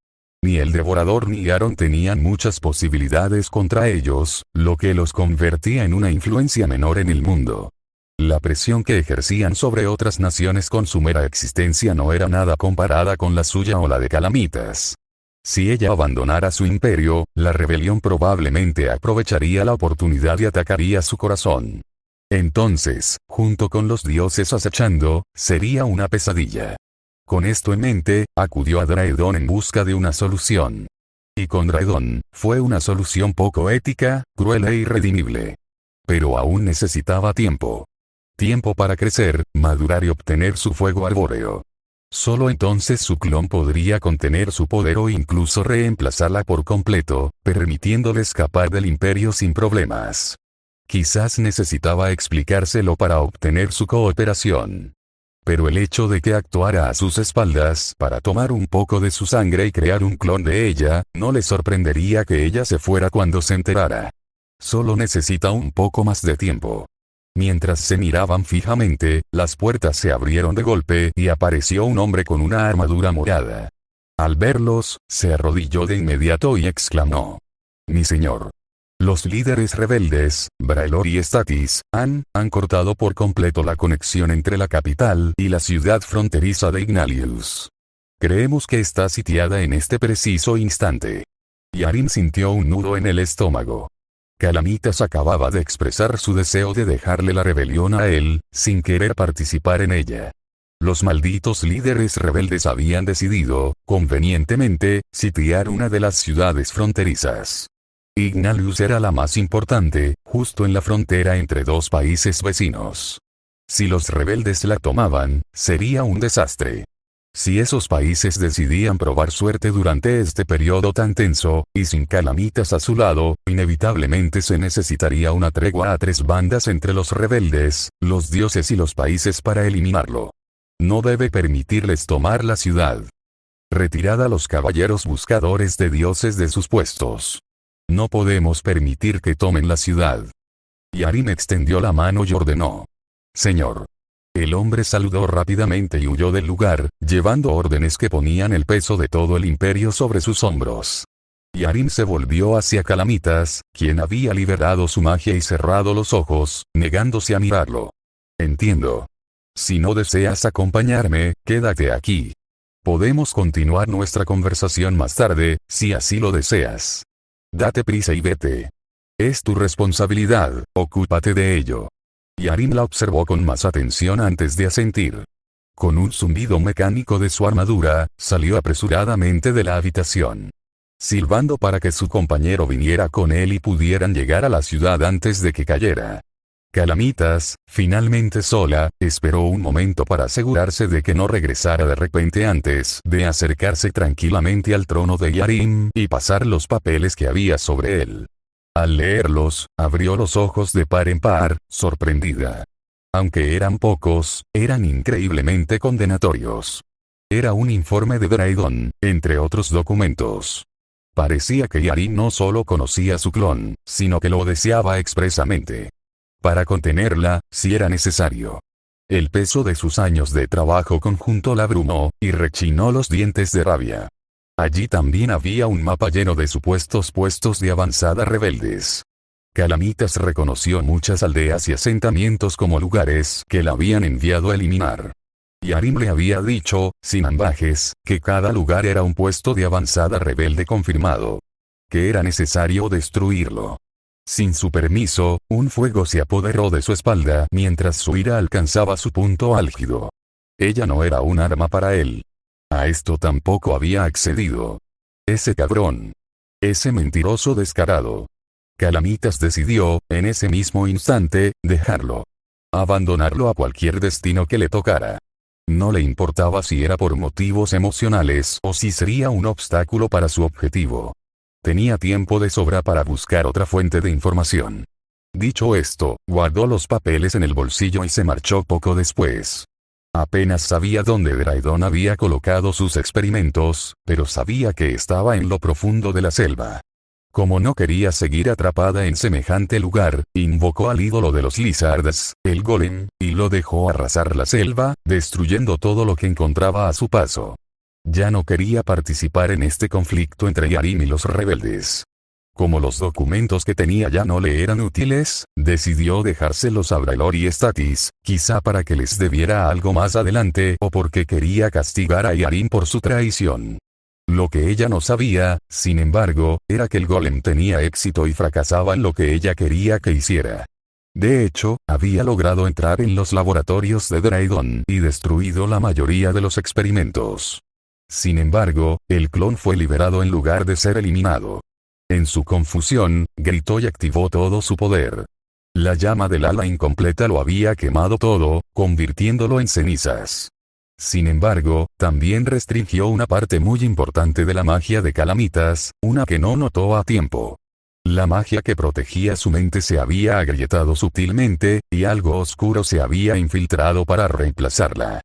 Ni el Devorador ni Aaron tenían muchas posibilidades contra ellos, lo que los convertía en una influencia menor en el mundo. La presión que ejercían sobre otras naciones con su mera existencia no era nada comparada con la suya o la de Calamitas. Si ella abandonara su imperio, la rebelión probablemente aprovecharía la oportunidad y atacaría su corazón. Entonces, junto con los dioses acechando, sería una pesadilla. Con esto en mente, acudió a Draydon en busca de una solución. Y con Draydon, fue una solución poco ética, cruel e irredimible. Pero aún necesitaba tiempo. Tiempo para crecer, madurar y obtener su fuego arbóreo. Solo entonces su clon podría contener su poder o incluso reemplazarla por completo, permitiéndole escapar del imperio sin problemas. Quizás necesitaba explicárselo para obtener su cooperación. Pero el hecho de que actuara a sus espaldas para tomar un poco de su sangre y crear un clon de ella, no le sorprendería que ella se fuera cuando se enterara. Solo necesita un poco más de tiempo. Mientras se miraban fijamente, las puertas se abrieron de golpe y apareció un hombre con una armadura morada. Al verlos, se arrodilló de inmediato y exclamó: «Mi señor». Los líderes rebeldes, Braelor y Stattis, han cortado por completo la conexión entre la capital y la ciudad fronteriza de Ignalius. Creemos que está sitiada en este preciso instante. Yarim sintió un nudo en el estómago. Calamitas acababa de expresar su deseo de dejarle la rebelión a él, sin querer participar en ella. Los malditos líderes rebeldes habían decidido, convenientemente, sitiar una de las ciudades fronterizas. Ignalius era la más importante, justo en la frontera entre dos países vecinos. Si los rebeldes la tomaban, sería un desastre. Si esos países decidían probar suerte durante este periodo tan tenso, y sin Calamitas a su lado, inevitablemente se necesitaría una tregua a tres bandas entre los rebeldes, los dioses y los países para eliminarlo. No debe permitirles tomar la ciudad. Retirad a los caballeros buscadores de dioses de sus puestos. No podemos permitir que tomen la ciudad. Yarim extendió la mano y ordenó: «Señor». El hombre saludó rápidamente y huyó del lugar, llevando órdenes que ponían el peso de todo el imperio sobre sus hombros. Yarim se volvió hacia Calamitas, quien había liberado su magia y cerrado los ojos, negándose a mirarlo. «Entiendo. Si no deseas acompañarme, quédate aquí. Podemos continuar nuestra conversación más tarde, si así lo deseas. Date prisa y vete. Es tu responsabilidad, ocúpate de ello». Yarim la observó con más atención antes de asentir. Con un zumbido mecánico de su armadura, salió apresuradamente de la habitación, silbando para que su compañero viniera con él y pudieran llegar a la ciudad antes de que cayera. Calamitas, finalmente sola, esperó un momento para asegurarse de que no regresara de repente antes de acercarse tranquilamente al trono de Yarim y pasar los papeles que había sobre él. Al leerlos, abrió los ojos de par en par, sorprendida. Aunque eran pocos, eran increíblemente condenatorios. Era un informe de Draydon, entre otros documentos. Parecía que Yarim no solo conocía a su clon, sino que lo deseaba expresamente. Para contenerla, si era necesario. El peso de sus años de trabajo conjunto la abrumó, y rechinó los dientes de rabia. Allí también había un mapa lleno de supuestos puestos de avanzada rebeldes. Calamitas reconoció muchas aldeas y asentamientos como lugares que la habían enviado a eliminar. Yarim le había dicho, sin ambajes, que cada lugar era un puesto de avanzada rebelde confirmado. Que era necesario destruirlo. Sin su permiso, un fuego se apoderó de su espalda mientras su ira alcanzaba su punto álgido. Ella no era un arma para él. A esto tampoco había accedido. Ese cabrón. Ese mentiroso descarado. Calamitas decidió, en ese mismo instante, dejarlo. Abandonarlo a cualquier destino que le tocara. No le importaba si era por motivos emocionales o si sería un obstáculo para su objetivo. Tenía tiempo de sobra para buscar otra fuente de información. Dicho esto, guardó los papeles en el bolsillo y se marchó poco después. Apenas sabía dónde Draydon había colocado sus experimentos, pero sabía que estaba en lo profundo de la selva. Como no quería seguir atrapada en semejante lugar, invocó al ídolo de los lizards, el golem, y lo dejó arrasar la selva, destruyendo todo lo que encontraba a su paso. Ya no quería participar en este conflicto entre Yarim y los rebeldes. Como los documentos que tenía ya no le eran útiles, decidió dejárselos a Brailor y Statis, quizá para que les debiera algo más adelante o porque quería castigar a Yarim por su traición. Lo que ella no sabía, sin embargo, era que el golem tenía éxito y fracasaba en lo que ella quería que hiciera. De hecho, había logrado entrar en los laboratorios de Draydon y destruido la mayoría de los experimentos. Sin embargo, el clon fue liberado en lugar de ser eliminado. En su confusión, gritó y activó todo su poder. La llama del ala incompleta lo había quemado todo, convirtiéndolo en cenizas. Sin embargo, también restringió una parte muy importante de la magia de Calamitas, una que no notó a tiempo. La magia que protegía su mente se había agrietado sutilmente, y algo oscuro se había infiltrado para reemplazarla.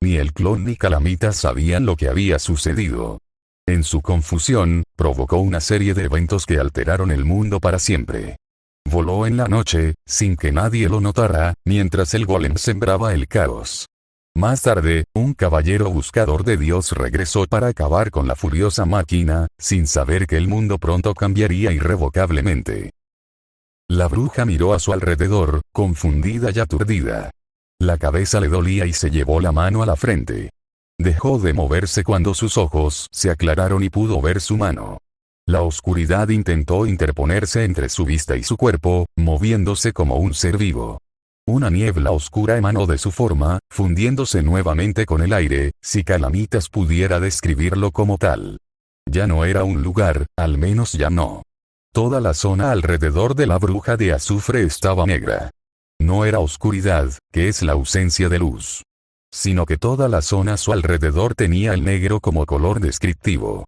Ni el clon ni Calamitas sabían lo que había sucedido. En su confusión, provocó una serie de eventos que alteraron el mundo para siempre. Voló en la noche, sin que nadie lo notara, mientras el golem sembraba el caos. Más tarde, un caballero buscador de Dios regresó para acabar con la furiosa máquina, sin saber que el mundo pronto cambiaría irrevocablemente. La bruja miró a su alrededor, confundida y aturdida. La cabeza le dolía y se llevó la mano a la frente. Dejó de moverse cuando sus ojos se aclararon y pudo ver su mano. La oscuridad intentó interponerse entre su vista y su cuerpo, moviéndose como un ser vivo. Una niebla oscura emanó de su forma, fundiéndose nuevamente con el aire, si Calamitas pudiera describirlo como tal. Ya no era un lugar, al menos ya no. Toda la zona alrededor de la bruja de azufre estaba negra. No era oscuridad, que es la ausencia de luz. Sino que toda la zona a su alrededor tenía el negro como color descriptivo.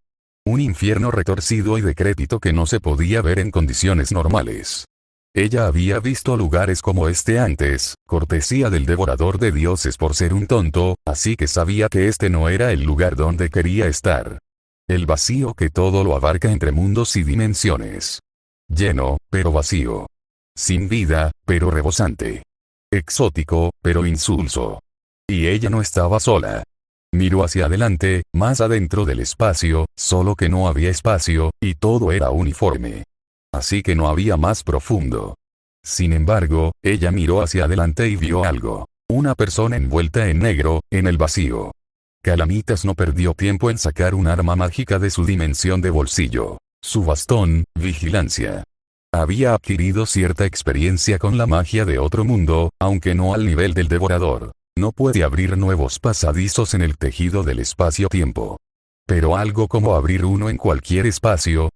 Un infierno retorcido y decrépito que no se podía ver en condiciones normales. Ella había visto lugares como este antes, cortesía del devorador de dioses por ser un tonto, así que sabía que este no era el lugar donde quería estar. El vacío que todo lo abarca entre mundos y dimensiones. Lleno, pero vacío. Sin vida, pero rebosante. Exótico, pero insulso. Y ella no estaba sola. Miró hacia adelante, más adentro del espacio, solo que no había espacio, y todo era uniforme. Así que no había más profundo. Sin embargo, ella miró hacia adelante y vio algo. Una persona envuelta en negro, en el vacío. Calamitas no perdió tiempo en sacar un arma mágica de su dimensión de bolsillo. Su bastón, vigilancia. Había adquirido cierta experiencia con la magia de otro mundo, aunque no al nivel del devorador. No puede abrir nuevos pasadizos en el tejido del espacio-tiempo. Pero algo como abrir uno en cualquier espacio.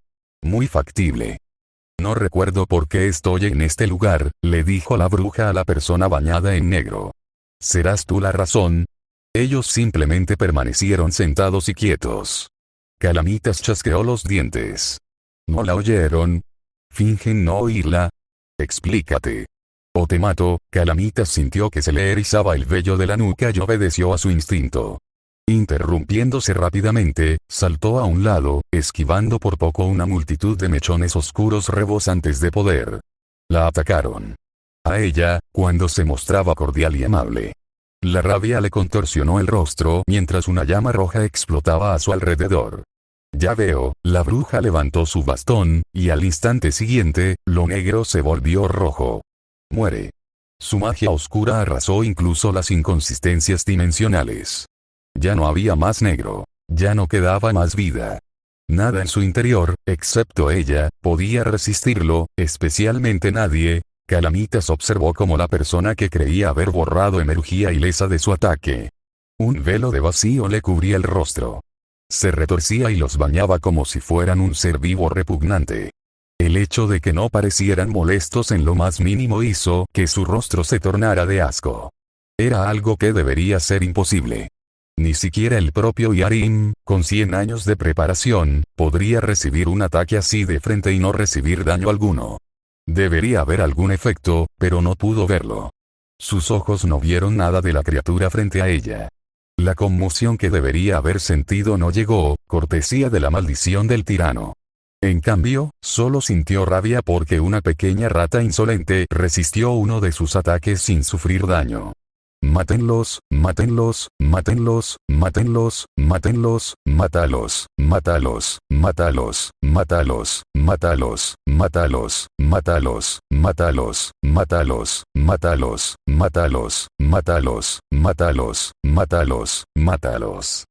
Muy factible. No recuerdo por qué estoy en este lugar, le dijo la bruja a la persona bañada en negro. ¿Serás tú la razón? Ellos simplemente permanecieron sentados y quietos. Calamitas chasqueó los dientes. ¿No la oyeron? ¿Fingen no oírla? Explícate. O te mato. Calamitas sintió que se le erizaba el vello de la nuca y obedeció a su instinto. Interrumpiéndose rápidamente, saltó a un lado, esquivando por poco una multitud de mechones oscuros rebosantes de poder. La atacaron. A ella, cuando se mostraba cordial y amable. La rabia le contorsionó el rostro mientras una llama roja explotaba a su alrededor. Ya veo, la bruja levantó su bastón, y al instante siguiente, lo negro se volvió rojo. Muere. Su magia oscura arrasó incluso las inconsistencias dimensionales. Ya no había más negro. Ya no quedaba más vida. Nada en su interior, excepto ella, podía resistirlo, especialmente nadie. Calamitas observó como la persona que creía haber borrado emergía ilesa de su ataque. Un velo de vacío le cubría el rostro. Se retorcía y los bañaba como si fueran un ser vivo repugnante. El hecho de que no parecieran molestos en lo más mínimo hizo que su rostro se tornara de asco. Era algo que debería ser imposible. Ni siquiera el propio Yarim, con 100 años de preparación, podría recibir un ataque así de frente y no recibir daño alguno. Debería haber algún efecto, pero no pudo verlo. Sus ojos no vieron nada de la criatura frente a ella. La conmoción que debería haber sentido no llegó, cortesía de la maldición del tirano. En cambio, solo sintió rabia porque una pequeña rata insolente resistió uno de sus ataques sin sufrir daño. Mátenlos, mátenlos, mátenlos, mátenlos, mátenlos, mátalos, mátalos, mátalos, mátalos, mátalos, mátalos, mátalos, mátalos, mátalos, mátalos, mátalos, mátalos, mátalos, mátalos, mátalos.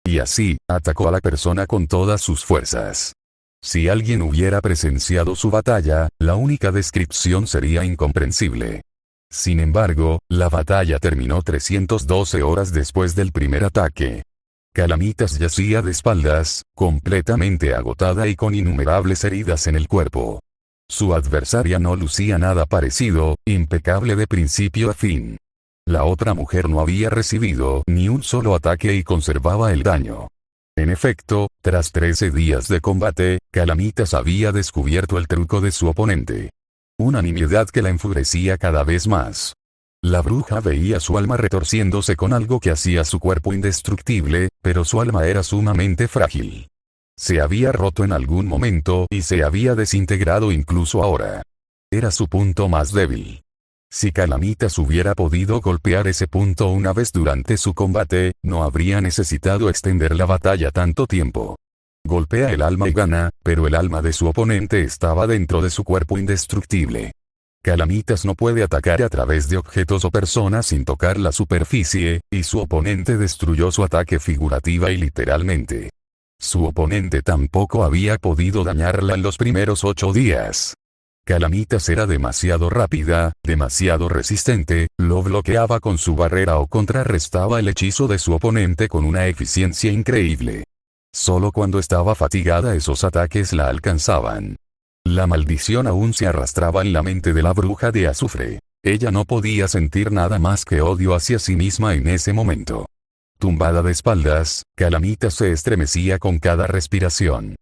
Y así, atacó a la persona con todas sus fuerzas. Si alguien hubiera presenciado su batalla, la única descripción sería incomprensible. Sin embargo, la batalla terminó 312 horas después del primer ataque. Calamitas yacía de espaldas, completamente agotada y con innumerables heridas en el cuerpo. Su adversaria no lucía nada parecido, impecable de principio a fin. La otra mujer no había recibido ni un solo ataque y conservaba el daño. En efecto, tras 13 días de combate, Calamitas había descubierto el truco de su oponente. Una nimiedad que la enfurecía cada vez más. La bruja veía su alma retorciéndose con algo que hacía su cuerpo indestructible, pero su alma era sumamente frágil. Se había roto en algún momento y se había desintegrado incluso ahora. Era su punto más débil. Si Calamitas hubiera podido golpear ese punto una vez durante su combate, no habría necesitado extender la batalla tanto tiempo. Golpea el alma y gana, pero el alma de su oponente estaba dentro de su cuerpo indestructible. Calamitas no puede atacar a través de objetos o personas sin tocar la superficie, y su oponente destruyó su ataque figurativa y literalmente. Su oponente tampoco había podido dañarla en los primeros 8 días. Calamitas era demasiado rápida, demasiado resistente, lo bloqueaba con su barrera o contrarrestaba el hechizo de su oponente con una eficiencia increíble. Solo cuando estaba fatigada esos ataques la alcanzaban. La maldición aún se arrastraba en la mente de la bruja de azufre. Ella no podía sentir nada más que odio hacia sí misma en ese momento. Tumbada de espaldas, Calamitas se estremecía con cada respiración.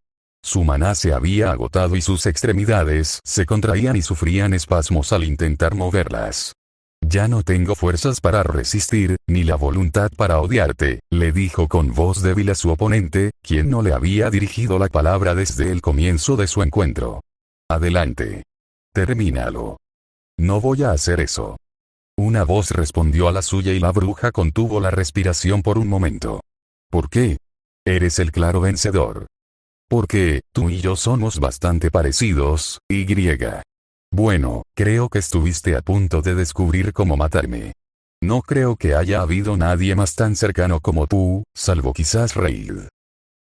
Su maná se había agotado y sus extremidades se contraían y sufrían espasmos al intentar moverlas. Ya no tengo fuerzas para resistir, ni la voluntad para odiarte, le dijo con voz débil a su oponente, quien no le había dirigido la palabra desde el comienzo de su encuentro. Adelante. Termínalo. No voy a hacer eso. Una voz respondió a la suya y la bruja contuvo la respiración por un momento. ¿Por qué? Eres el claro vencedor. Porque, tú y yo somos bastante parecidos, y. Bueno, creo que estuviste a punto de descubrir cómo matarme. No creo que haya habido nadie más tan cercano como tú, salvo quizás Reid.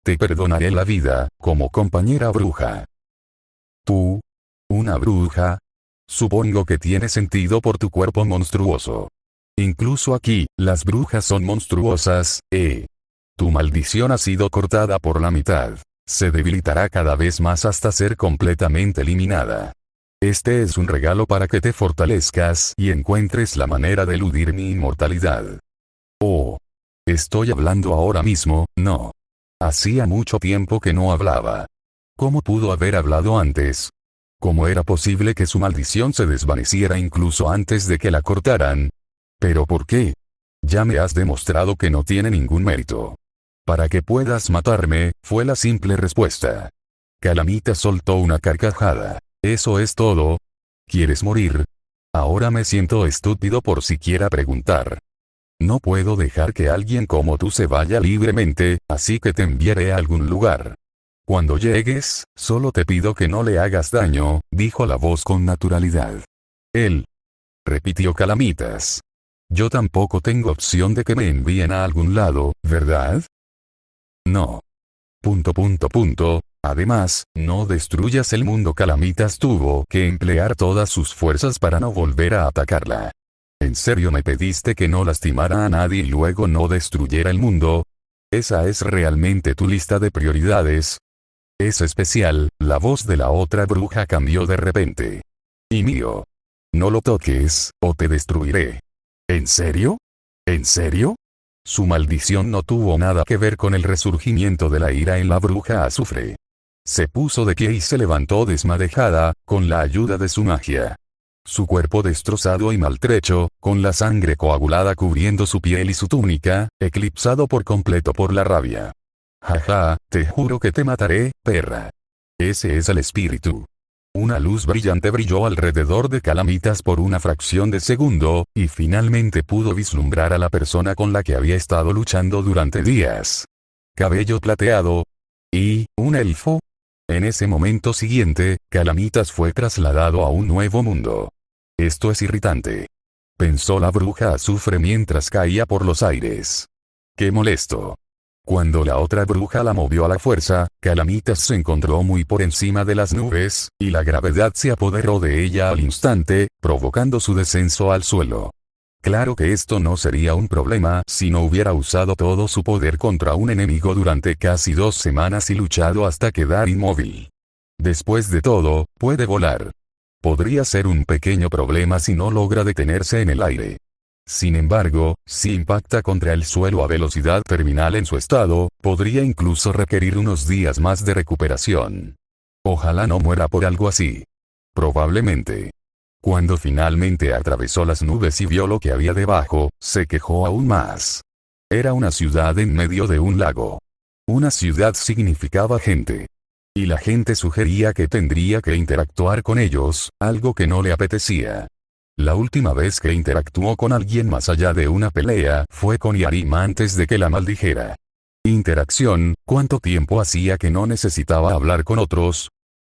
Te perdonaré la vida, como compañera bruja. ¿Tú? ¿Una bruja? Supongo que tiene sentido por tu cuerpo monstruoso. Incluso aquí, las brujas son monstruosas, Tu maldición ha sido cortada por la mitad. Se debilitará cada vez más hasta ser completamente eliminada. Este es un regalo para que te fortalezcas y encuentres la manera de eludir mi inmortalidad. Oh. Estoy hablando ahora mismo, no. Hacía mucho tiempo que no hablaba. ¿Cómo pudo haber hablado antes? ¿Cómo era posible que su maldición se desvaneciera incluso antes de que la cortaran? ¿Pero por qué? Ya me has demostrado que no tiene ningún mérito. Para que puedas matarme, fue la simple respuesta. Calamitas soltó una carcajada. ¿Eso es todo? ¿Quieres morir? Ahora me siento estúpido por siquiera preguntar. No puedo dejar que alguien como tú se vaya libremente, así que te enviaré a algún lugar. Cuando llegues, solo te pido que no le hagas daño, dijo la voz con naturalidad. Él. Repitió Calamitas. Yo tampoco tengo opción de que me envíen a algún lado, ¿verdad? No. Además, no destruyas el mundo. Calamitas tuvo que emplear todas sus fuerzas para no volver a atacarla. ¿En serio me pediste que no lastimara a nadie y luego no destruyera el mundo? ¿Esa es realmente tu lista de prioridades? Es especial, la voz de la otra bruja cambió de repente. Y mío. No lo toques, o te destruiré. ¿En serio? ¿En serio? Su maldición no tuvo nada que ver con el resurgimiento de la ira en la bruja azufre. Se puso de pie y se levantó desmadejada, con la ayuda de su magia. Su cuerpo destrozado y maltrecho, con la sangre coagulada cubriendo su piel y su túnica, eclipsado por completo por la rabia. Jaja, te juro que te mataré, perra. Ese es el espíritu. Una luz brillante brilló alrededor de Calamitas por una fracción de segundo, y finalmente pudo vislumbrar a la persona con la que había estado luchando durante días. Cabello plateado. ¿Y un elfo? En ese momento siguiente, Calamitas fue trasladado a un nuevo mundo. Esto es irritante. Pensó la bruja azufre mientras caía por los aires. ¡Qué molesto! Cuando la otra bruja la movió a la fuerza, Calamitas se encontró muy por encima de las nubes, y la gravedad se apoderó de ella al instante, provocando su descenso al suelo. Claro que esto no sería un problema si no hubiera usado todo su poder contra un enemigo durante casi 2 semanas y luchado hasta quedar inmóvil. Después de todo, puede volar. Podría ser un pequeño problema si no logra detenerse en el aire. Sin embargo, si impacta contra el suelo a velocidad terminal en su estado, podría incluso requerir unos días más de recuperación. Ojalá no muera por algo así. Probablemente. Cuando finalmente atravesó las nubes y vio lo que había debajo, se quejó aún más. Era una ciudad en medio de un lago. Una ciudad significaba gente. Y la gente sugería que tendría que interactuar con ellos, algo que no le apetecía. La última vez que interactuó con alguien más allá de una pelea fue con Yarima antes de que la maldijera. Interacción, ¿cuánto tiempo hacía que no necesitaba hablar con otros?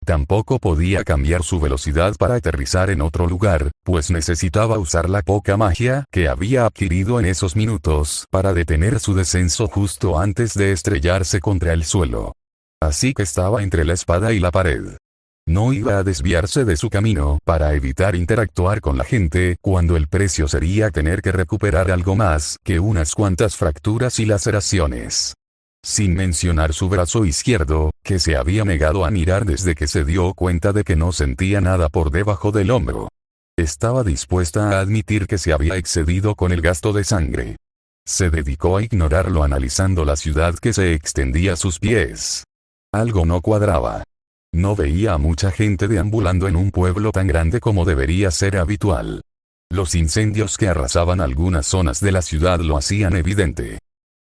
Tampoco podía cambiar su velocidad para aterrizar en otro lugar, pues necesitaba usar la poca magia que había adquirido en esos minutos para detener su descenso justo antes de estrellarse contra el suelo. Así que estaba entre la espada y la pared. No iba a desviarse de su camino para evitar interactuar con la gente cuando el precio sería tener que recuperar algo más que unas cuantas fracturas y laceraciones. Sin mencionar su brazo izquierdo, que se había negado a mirar desde que se dio cuenta de que no sentía nada por debajo del hombro. Estaba dispuesta a admitir que se había excedido con el gasto de sangre. Se dedicó a ignorarlo analizando la ciudad que se extendía a sus pies. Algo no cuadraba. No veía a mucha gente deambulando en un pueblo tan grande como debería ser habitual. Los incendios que arrasaban algunas zonas de la ciudad lo hacían evidente.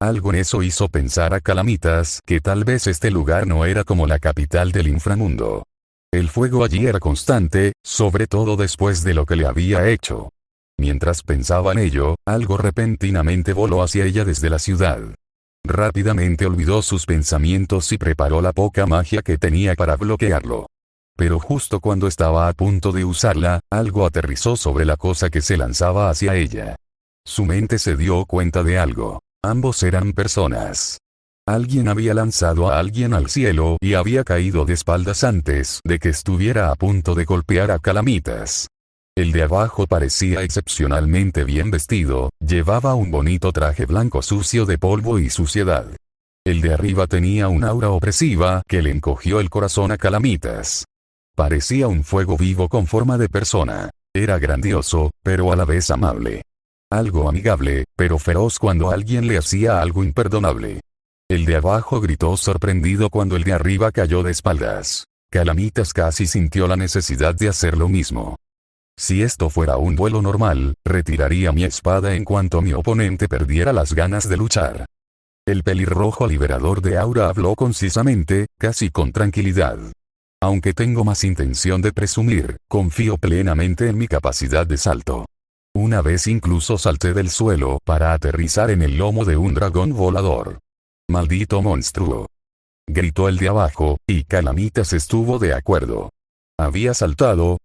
Algo en eso hizo pensar a Calamitas que tal vez este lugar no era como la capital del inframundo. El fuego allí era constante, sobre todo después de lo que le había hecho. Mientras pensaba en ello, algo repentinamente voló hacia ella desde la ciudad. Rápidamente olvidó sus pensamientos y preparó la poca magia que tenía para bloquearlo. Pero justo cuando estaba a punto de usarla, algo aterrizó sobre la cosa que se lanzaba hacia ella. Su mente se dio cuenta de algo. Ambos eran personas. Alguien había lanzado a alguien al cielo y había caído de espaldas antes de que estuviera a punto de golpear a Calamitas. El de abajo parecía excepcionalmente bien vestido, llevaba un bonito traje blanco sucio de polvo y suciedad. El de arriba tenía un aura opresiva que le encogió el corazón a Calamitas. Parecía un fuego vivo con forma de persona. Era grandioso, pero a la vez amable. Algo amigable, pero feroz cuando alguien le hacía algo imperdonable. El de abajo gritó sorprendido cuando el de arriba cayó de espaldas. Calamitas casi sintió la necesidad de hacer lo mismo. Si esto fuera un duelo normal, retiraría mi espada en cuanto mi oponente perdiera las ganas de luchar. El pelirrojo liberador de aura habló concisamente, casi con tranquilidad. Aunque tengo más intención de presumir, confío plenamente en mi capacidad de salto. Una vez incluso salté del suelo para aterrizar en el lomo de un dragón volador. ¡Maldito monstruo! Gritó el de abajo, y Calamitas estuvo de acuerdo. Había saltado.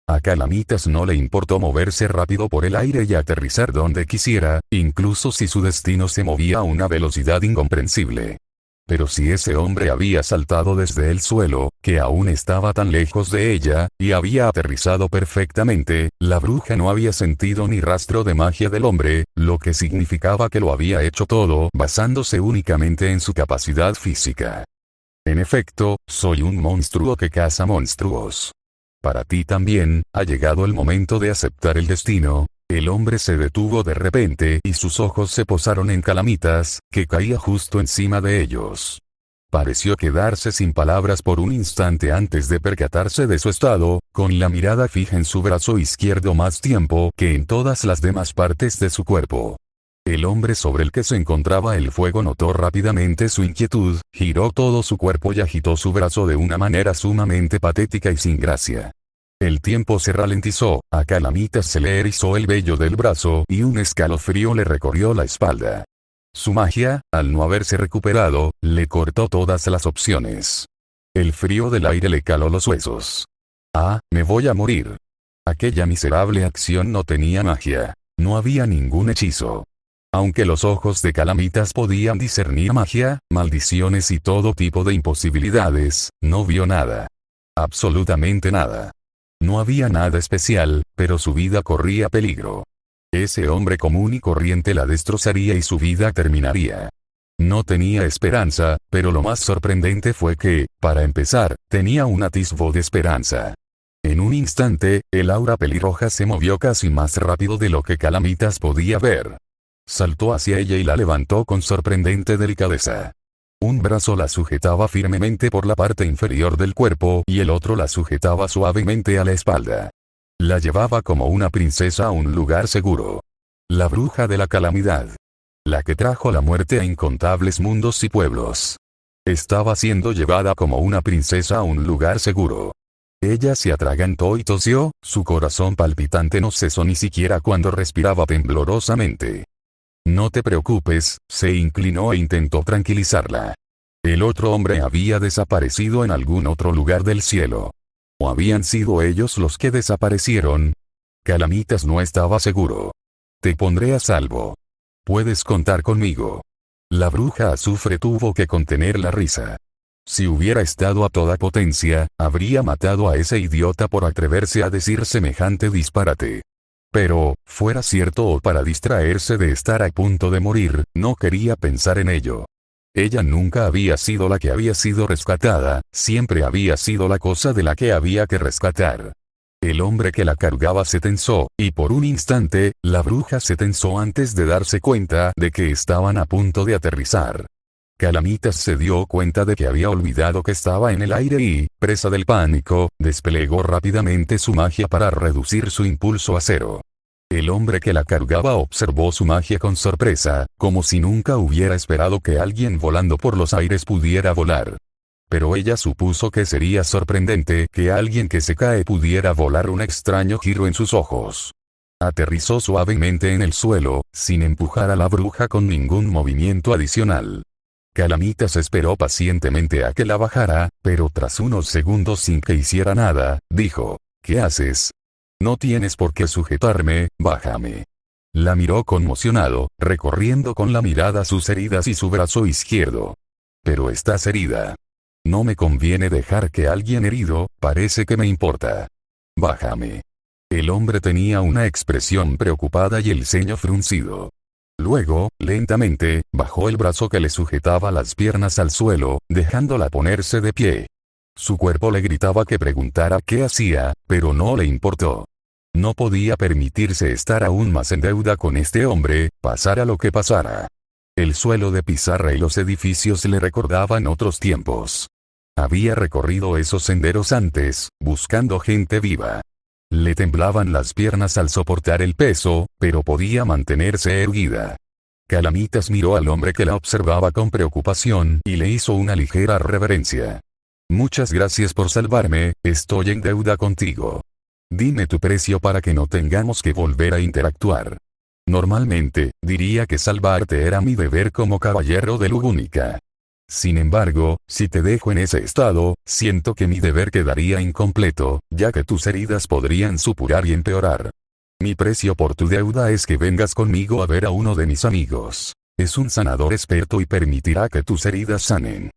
A Calamitas no le importó moverse rápido por el aire y aterrizar donde quisiera, incluso si su destino se movía a una velocidad incomprensible. Pero si ese hombre había saltado desde el suelo, que aún estaba tan lejos de ella, y había aterrizado perfectamente, la bruja no había sentido ni rastro de magia del hombre, lo que significaba que lo había hecho todo basándose únicamente en su capacidad física. En efecto, soy un monstruo que caza monstruos. Para ti también, ha llegado el momento de aceptar el destino. El hombre se detuvo de repente y sus ojos se posaron en Calamitas, que caía justo encima de ellos. pareció quedarse sin palabras por un instante antes de percatarse de su estado, con la mirada fija en su brazo izquierdo más tiempo que en todas las demás partes de su cuerpo. El hombre sobre el que se encontraba el fuego notó rápidamente su inquietud, giró todo su cuerpo y agitó su brazo de una manera sumamente patética y sin gracia. El tiempo se ralentizó, a Calamitas se le erizó el vello del brazo y un escalofrío le recorrió la espalda. Su magia, al no haberse recuperado, le cortó todas las opciones. El frío del aire le caló los huesos. Ah, me voy a morir. Aquella miserable acción no tenía magia. No había ningún hechizo. Aunque los ojos de Calamitas podían discernir magia, maldiciones y todo tipo de imposibilidades, no vio nada. Absolutamente nada. No había nada especial, pero su vida corría peligro. Ese hombre común y corriente la destrozaría y su vida terminaría. No tenía esperanza, pero lo más sorprendente fue que, para empezar, tenía un atisbo de esperanza. En un instante, el aura pelirroja se movió casi más rápido de lo que Calamitas podía ver. Saltó hacia ella y la levantó con sorprendente delicadeza. Un brazo la sujetaba firmemente por la parte inferior del cuerpo y el otro la sujetaba suavemente a la espalda. La llevaba como una princesa a un lugar seguro. La bruja de la calamidad. La que trajo la muerte a incontables mundos y pueblos. Estaba siendo llevada como una princesa a un lugar seguro. Ella se atragantó y tosió, su corazón palpitante no cesó ni siquiera cuando respiraba temblorosamente. No te preocupes, se inclinó e intentó tranquilizarla. El otro hombre había desaparecido en algún otro lugar del cielo. ¿O habían sido ellos los que desaparecieron? Calamitas no estaba seguro. Te pondré a salvo. Puedes contar conmigo. La bruja azufre tuvo que contener la risa. Si hubiera estado a toda potencia, habría matado a ese idiota por atreverse a decir semejante disparate. Pero, fuera cierto o para distraerse de estar a punto de morir, no quería pensar en ello. Ella nunca había sido la que había sido rescatada, siempre había sido la cosa de la que había que rescatar. El hombre que la cargaba se tensó, y por un instante, la bruja se tensó antes de darse cuenta de que estaban a punto de aterrizar. Calamitas se dio cuenta de que había olvidado que estaba en el aire y, presa del pánico, desplegó rápidamente su magia para reducir su impulso a cero. El hombre que la cargaba observó su magia con sorpresa, como si nunca hubiera esperado que alguien volando por los aires pudiera volar. Pero ella supuso que sería sorprendente que alguien que se cae pudiera volar. Un extraño giro en sus ojos. Aterrizó suavemente en el suelo, sin empujar a la bruja con ningún movimiento adicional. Calamitas esperó pacientemente a que la bajara, pero tras unos segundos sin que hiciera nada, dijo, ¿qué haces? No tienes por qué sujetarme, bájame. La miró conmocionado, recorriendo con la mirada sus heridas y su brazo izquierdo. Pero estás herida. No me conviene dejar que alguien herido, parece que me importa. Bájame. El hombre tenía una expresión preocupada y el ceño fruncido. Luego, lentamente, bajó el brazo que le sujetaba las piernas al suelo, dejándola ponerse de pie. Su cuerpo le gritaba que preguntara qué hacía, pero no le importó. No podía permitirse estar aún más en deuda con este hombre, pasara lo que pasara. El suelo de pizarra y los edificios le recordaban otros tiempos. Había recorrido esos senderos antes, buscando gente viva. Le temblaban las piernas al soportar el peso, pero podía mantenerse erguida. Calamitas miró al hombre que la observaba con preocupación y le hizo una ligera reverencia. Muchas gracias por salvarme, estoy en deuda contigo. Dime tu precio para que no tengamos que volver a interactuar. Normalmente, diría que salvarte era mi deber como caballero de Lugúnica. Sin embargo, si te dejo en ese estado, siento que mi deber quedaría incompleto, ya que tus heridas podrían supurar y empeorar. Mi precio por tu deuda es que vengas conmigo a ver a uno de mis amigos. Es un sanador experto y permitirá que tus heridas sanen.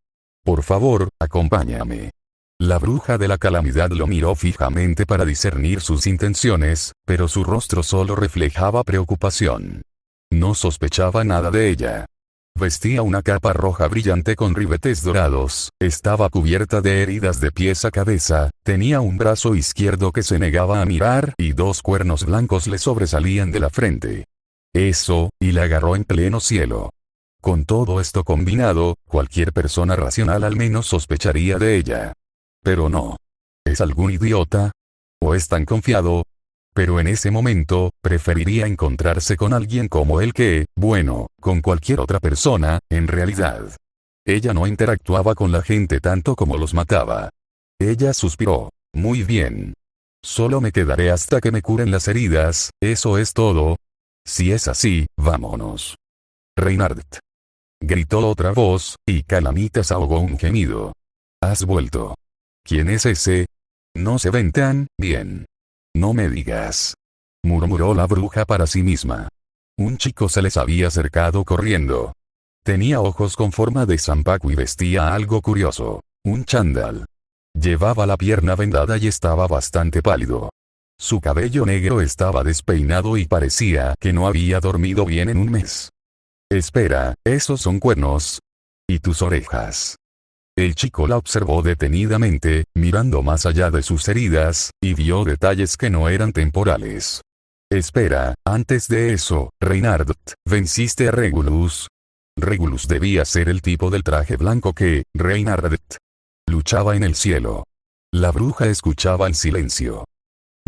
Por favor, acompáñame. La bruja de la calamidad lo miró fijamente para discernir sus intenciones, pero su rostro solo reflejaba preocupación. No sospechaba nada de ella. Vestía una capa roja brillante con ribetes dorados, estaba cubierta de heridas de pies a cabeza, tenía un brazo izquierdo que se negaba a mirar y dos cuernos blancos le sobresalían de la frente. Eso, y la agarró en pleno cielo. Con todo esto combinado, cualquier persona racional al menos sospecharía de ella. Pero no. ¿Es algún idiota? ¿O es tan confiado? Pero en ese momento, preferiría encontrarse con alguien como él que, bueno, con cualquier otra persona, en realidad. Ella no interactuaba con la gente tanto como los mataba. Ella suspiró. Muy bien. Solo me quedaré hasta que me curen las heridas, ¿eso es todo? Si es así, vámonos. Reinhardt. Gritó otra voz, y Calamitas ahogó un gemido. Has vuelto. ¿Quién es ese? No se ven tan bien. No me digas. Murmuró la bruja para sí misma. Un chico se les había acercado corriendo. Tenía ojos con forma de zampaco y vestía algo curioso. Un chándal. Llevaba la pierna vendada y estaba bastante pálido. Su cabello negro estaba despeinado y parecía que no había dormido bien en un mes. Espera, ¿esos son cuernos? ¿Y tus orejas? El chico la observó detenidamente, mirando más allá de sus heridas, y vio detalles que no eran temporales. Espera, antes de eso, Reinhardt, ¿venciste a Regulus? Regulus debía ser el tipo del traje blanco que, Reinhardt, luchaba en el cielo. La bruja escuchaba en silencio.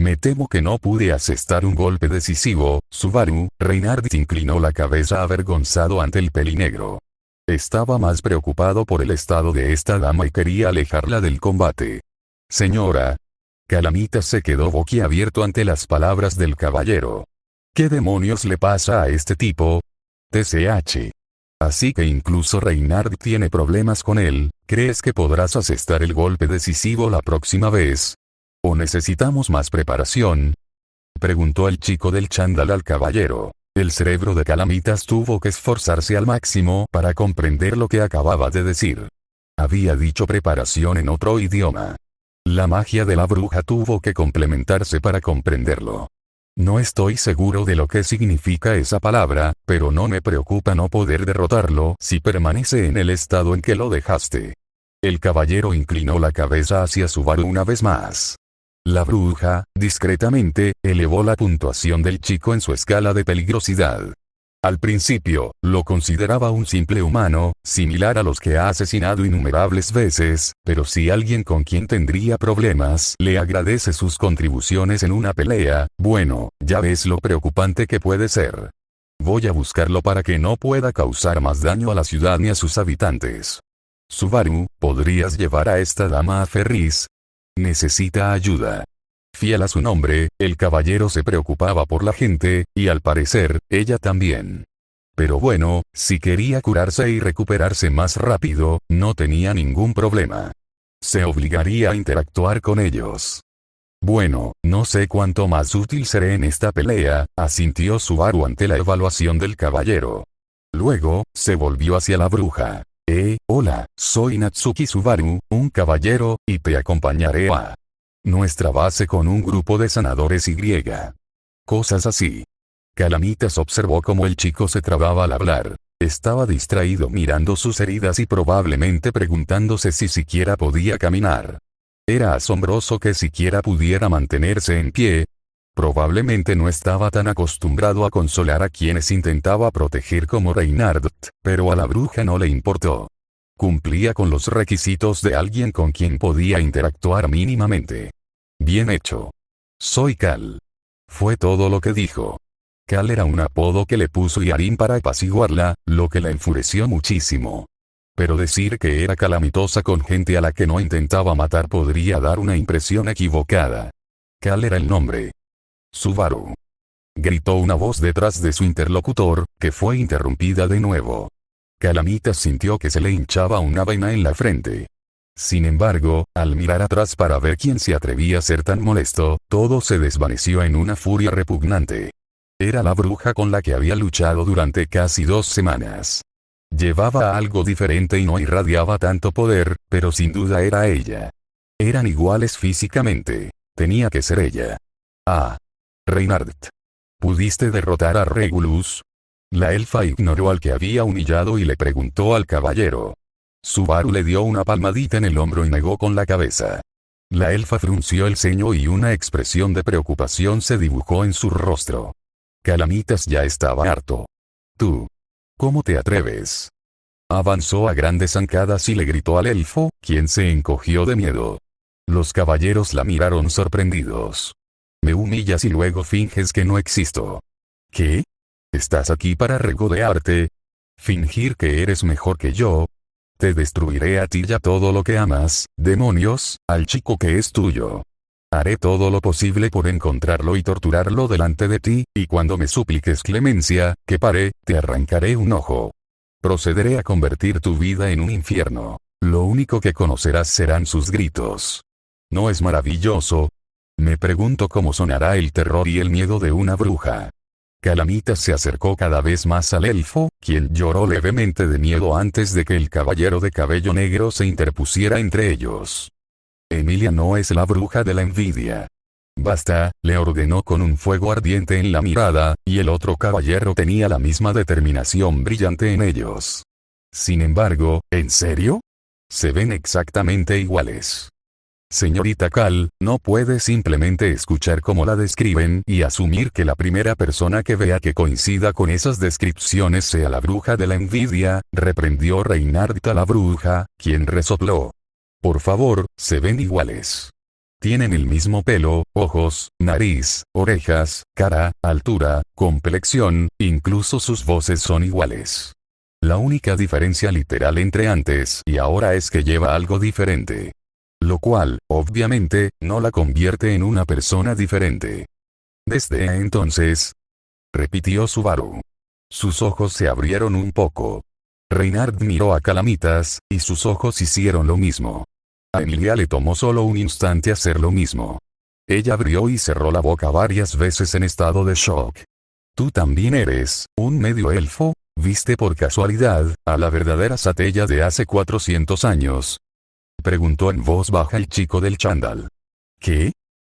Me temo que no pude asestar un golpe decisivo, Subaru. Reinhardt inclinó la cabeza avergonzado ante el pelinegro. Estaba más preocupado por el estado de esta dama y quería alejarla del combate. Señora. Calamitas se quedó boquiabierto ante las palabras del caballero. ¿Qué demonios le pasa a este tipo? TCH. Así que incluso Reinhardt tiene problemas con él. ¿Crees que podrás asestar el golpe decisivo la próxima vez? ¿O necesitamos más preparación? Preguntó el chico del chándal al caballero. El cerebro de Calamitas tuvo que esforzarse al máximo para comprender lo que acababa de decir. Había dicho preparación en otro idioma. La magia de la bruja tuvo que complementarse para comprenderlo. No estoy seguro de lo que significa esa palabra, pero no me preocupa no poder derrotarlo si permanece en el estado en que lo dejaste. El caballero inclinó la cabeza hacia Subaru una vez más. La bruja, discretamente, elevó la puntuación del chico en su escala de peligrosidad. Al principio, lo consideraba un simple humano, similar a los que ha asesinado innumerables veces, pero si alguien con quien tendría problemas le agradece sus contribuciones en una pelea, bueno, ya ves lo preocupante que puede ser. Voy a buscarlo para que no pueda causar más daño a la ciudad ni a sus habitantes. Subaru, ¿podrías llevar a esta dama a Ferris? Necesita ayuda. Fiel a su nombre, el caballero se preocupaba por la gente, y al parecer, ella también. Pero bueno, si quería curarse y recuperarse más rápido, no tenía ningún problema. Se obligaría a interactuar con ellos. Bueno, no sé cuánto más útil seré en esta pelea, asintió Subaru ante la evaluación del caballero. Luego, se volvió hacia la bruja. Hola, soy Natsuki Subaru, un caballero, y te acompañaré a nuestra base con un grupo de sanadores y cosas así. Calamitas observó cómo el chico se trababa al hablar. Estaba distraído mirando sus heridas y probablemente preguntándose si siquiera podía caminar. Era asombroso que siquiera pudiera mantenerse en pie. Probablemente no estaba tan acostumbrado a consolar a quienes intentaba proteger como Reinhardt, pero a la bruja no le importó. Cumplía con los requisitos de alguien con quien podía interactuar mínimamente. Bien hecho. Soy Cal. Fue todo lo que dijo. Cal era un apodo que le puso Yarin para apaciguarla, lo que la enfureció muchísimo. Pero decir que era calamitosa con gente a la que no intentaba matar podría dar una impresión equivocada. Cal era el nombre. Subaru. Gritó una voz detrás de su interlocutor, que fue interrumpida de nuevo. Calamitas sintió que se le hinchaba una vaina en la frente. Sin embargo, al mirar atrás para ver quién se atrevía a ser tan molesto, todo se desvaneció en una furia repugnante. Era la bruja con la que había luchado durante casi 2 semanas. Llevaba algo diferente y no irradiaba tanto poder, pero sin duda era ella. Eran iguales físicamente. Tenía que ser ella. Reinhardt. ¿Pudiste derrotar a Regulus? La elfa ignoró al que había humillado y le preguntó al caballero. Subaru le dio una palmadita en el hombro y negó con la cabeza. La elfa frunció el ceño y una expresión de preocupación se dibujó en su rostro. Calamitas ya estaba harto. Tú. ¿Cómo te atreves? Avanzó a grandes zancadas y le gritó al elfo, quien se encogió de miedo. Los caballeros la miraron sorprendidos. Me humillas y luego finges que no existo. ¿Qué? ¿Estás aquí para regodearte? ¿Fingir que eres mejor que yo? Te destruiré a ti y a todo lo que amas, demonios, al chico que es tuyo. Haré todo lo posible por encontrarlo y torturarlo delante de ti, y cuando me supliques clemencia, que pare, te arrancaré un ojo. Procederé a convertir tu vida en un infierno. Lo único que conocerás serán sus gritos. ¿No es maravilloso? Me pregunto cómo sonará el terror y el miedo de una bruja. Calamitas se acercó cada vez más al elfo, quien lloró levemente de miedo antes de que el caballero de cabello negro se interpusiera entre ellos. Emilia no es la bruja de la envidia. Basta, le ordenó con un fuego ardiente en la mirada, y el otro caballero tenía la misma determinación brillante en ellos. Sin embargo, ¿en serio? Se ven exactamente iguales. Señorita Cal, no puede simplemente escuchar cómo la describen y asumir que la primera persona que vea que coincida con esas descripciones sea la bruja de la envidia, reprendió Reinhardt a la bruja, quien resopló. Por favor, se ven iguales. Tienen el mismo pelo, ojos, nariz, orejas, cara, altura, complexión, incluso sus voces son iguales. La única diferencia literal entre antes y ahora es que lleva algo diferente. Lo cual, obviamente, no la convierte en una persona diferente. Desde entonces, repitió Subaru. Sus ojos se abrieron un poco. Reinhardt miró a Calamitas, y sus ojos hicieron lo mismo. A Emilia le tomó solo un instante hacer lo mismo. Ella abrió y cerró la boca varias veces en estado de shock. ¿Tú también eres un medio elfo? ¿Viste por casualidad a la verdadera Satella de hace 400 años? Preguntó en voz baja el chico del chándal. ¿Qué?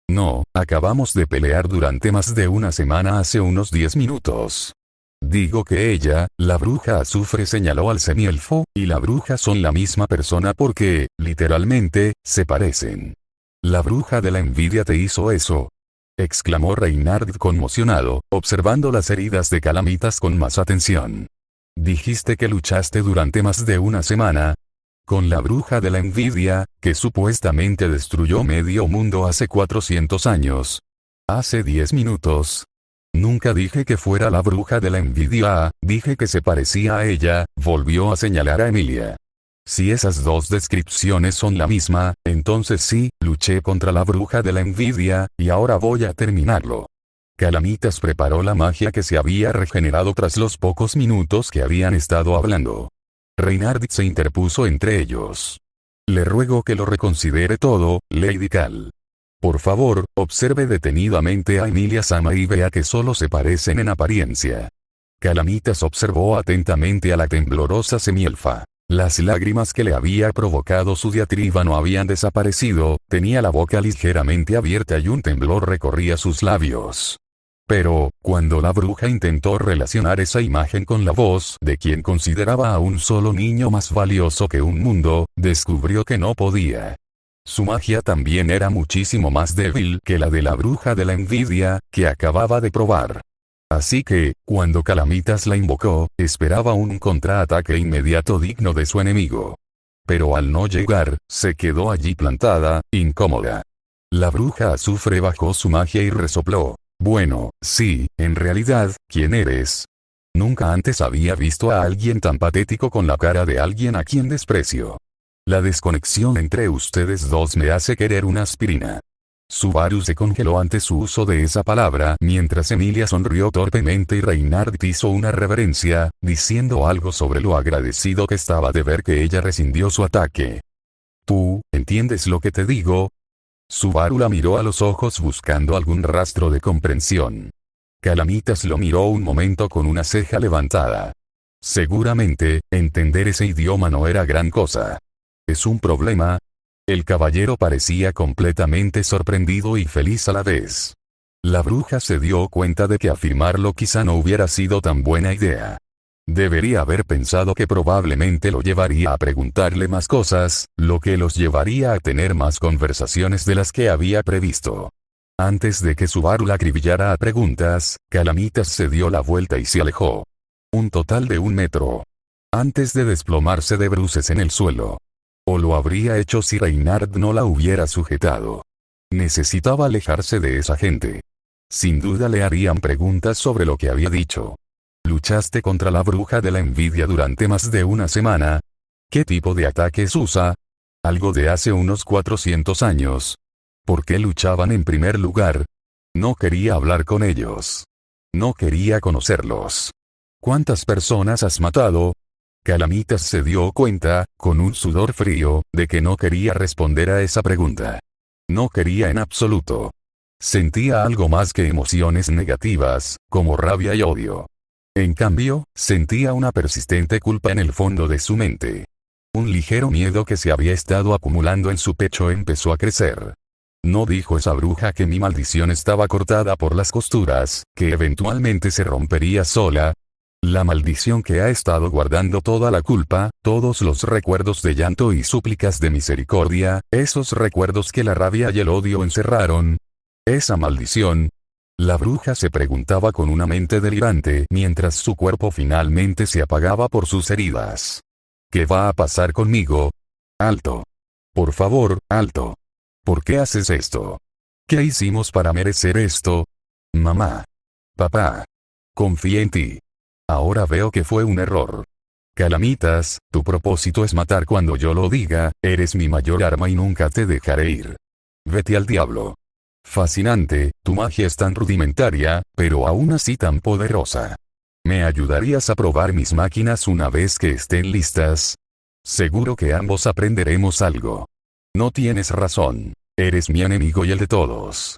No, acabamos de pelear durante más de una semana hace unos 10 minutos. Digo que ella, la bruja azufre, señaló al semielfo, y la bruja son la misma persona porque, literalmente, se parecen. La bruja de la envidia te hizo eso. Exclamó Reinhardt conmocionado, observando las heridas de Calamitas con más atención. Dijiste que luchaste durante más de una semana. Con la bruja de la envidia, que supuestamente destruyó medio mundo hace 400 años. Hace 10 minutos. Nunca dije que fuera la bruja de la envidia, dije que se parecía a ella, volvió a señalar a Emilia. Si esas dos descripciones son la misma, entonces sí, luché contra la bruja de la envidia, y ahora voy a terminarlo. Calamitas preparó la magia que se había regenerado tras los pocos minutos que habían estado hablando. Reinhardt se interpuso entre ellos. Le ruego que lo reconsidere todo, Lady Cal. Por favor, observe detenidamente a Emilia Sama y vea que solo se parecen en apariencia. Calamitas observó atentamente a la temblorosa semielfa. Las lágrimas que le había provocado su diatriba no habían desaparecido, tenía la boca ligeramente abierta y un temblor recorría sus labios. Pero, cuando la bruja intentó relacionar esa imagen con la voz de quien consideraba a un solo niño más valioso que un mundo, descubrió que no podía. Su magia también era muchísimo más débil que la de la bruja de la envidia, que acababa de probar. Así que, cuando Calamitas la invocó, esperaba un contraataque inmediato digno de su enemigo. Pero al no llegar, se quedó allí plantada, incómoda. La bruja azufre bajó su magia y resopló. Bueno, sí, en realidad, ¿quién eres? Nunca antes había visto a alguien tan patético con la cara de alguien a quien desprecio. La desconexión entre ustedes dos me hace querer una aspirina. Subaru se congeló ante su uso de esa palabra mientras Emilia sonrió torpemente y Reinhardt hizo una reverencia, diciendo algo sobre lo agradecido que estaba de ver que ella rescindió su ataque. ¿Tú, entiendes lo que te digo? Subaru la miró a los ojos buscando algún rastro de comprensión. Calamitas lo miró un momento con una ceja levantada. Seguramente, entender ese idioma no era gran cosa. ¿Es un problema? El caballero parecía completamente sorprendido y feliz a la vez. La bruja se dio cuenta de que afirmarlo quizá no hubiera sido tan buena idea. Debería haber pensado que probablemente lo llevaría a preguntarle más cosas, lo que los llevaría a tener más conversaciones de las que había previsto. Antes de que Subaru la acribillara a preguntas, Calamitas se dio la vuelta y se alejó. Un total de 1 metro. Antes de desplomarse de bruces en el suelo. O lo habría hecho si Reynard no la hubiera sujetado. Necesitaba alejarse de esa gente. Sin duda le harían preguntas sobre lo que había dicho. ¿Luchaste contra la bruja de la envidia durante más de una semana? ¿Qué tipo de ataques usa? Algo de hace unos 400 años. ¿Por qué luchaban en primer lugar? No quería hablar con ellos. No quería conocerlos. ¿Cuántas personas has matado? Calamitas se dio cuenta, con un sudor frío, de que no quería responder a esa pregunta. No quería en absoluto. Sentía algo más que emociones negativas, como rabia y odio. En cambio, sentía una persistente culpa en el fondo de su mente. Un ligero miedo que se había estado acumulando en su pecho empezó a crecer. ¿No dijo esa bruja que mi maldición estaba cortada por las costuras, que eventualmente se rompería sola? La maldición que ha estado guardando toda la culpa, todos los recuerdos de llanto y súplicas de misericordia, esos recuerdos que la rabia y el odio encerraron. Esa maldición. La bruja se preguntaba con una mente delirante mientras su cuerpo finalmente se apagaba por sus heridas. ¿Qué va a pasar conmigo? Alto. Por favor, alto. ¿Por qué haces esto? ¿Qué hicimos para merecer esto? Mamá. Papá. Confié en ti. Ahora veo que fue un error. Calamitas, tu propósito es matar cuando yo lo diga, eres mi mayor arma y nunca te dejaré ir. Vete al diablo. Fascinante, tu magia es tan rudimentaria, pero aún así tan poderosa. ¿Me ayudarías a probar mis máquinas una vez que estén listas? Seguro que ambos aprenderemos algo. No tienes razón. Eres mi enemigo y el de todos.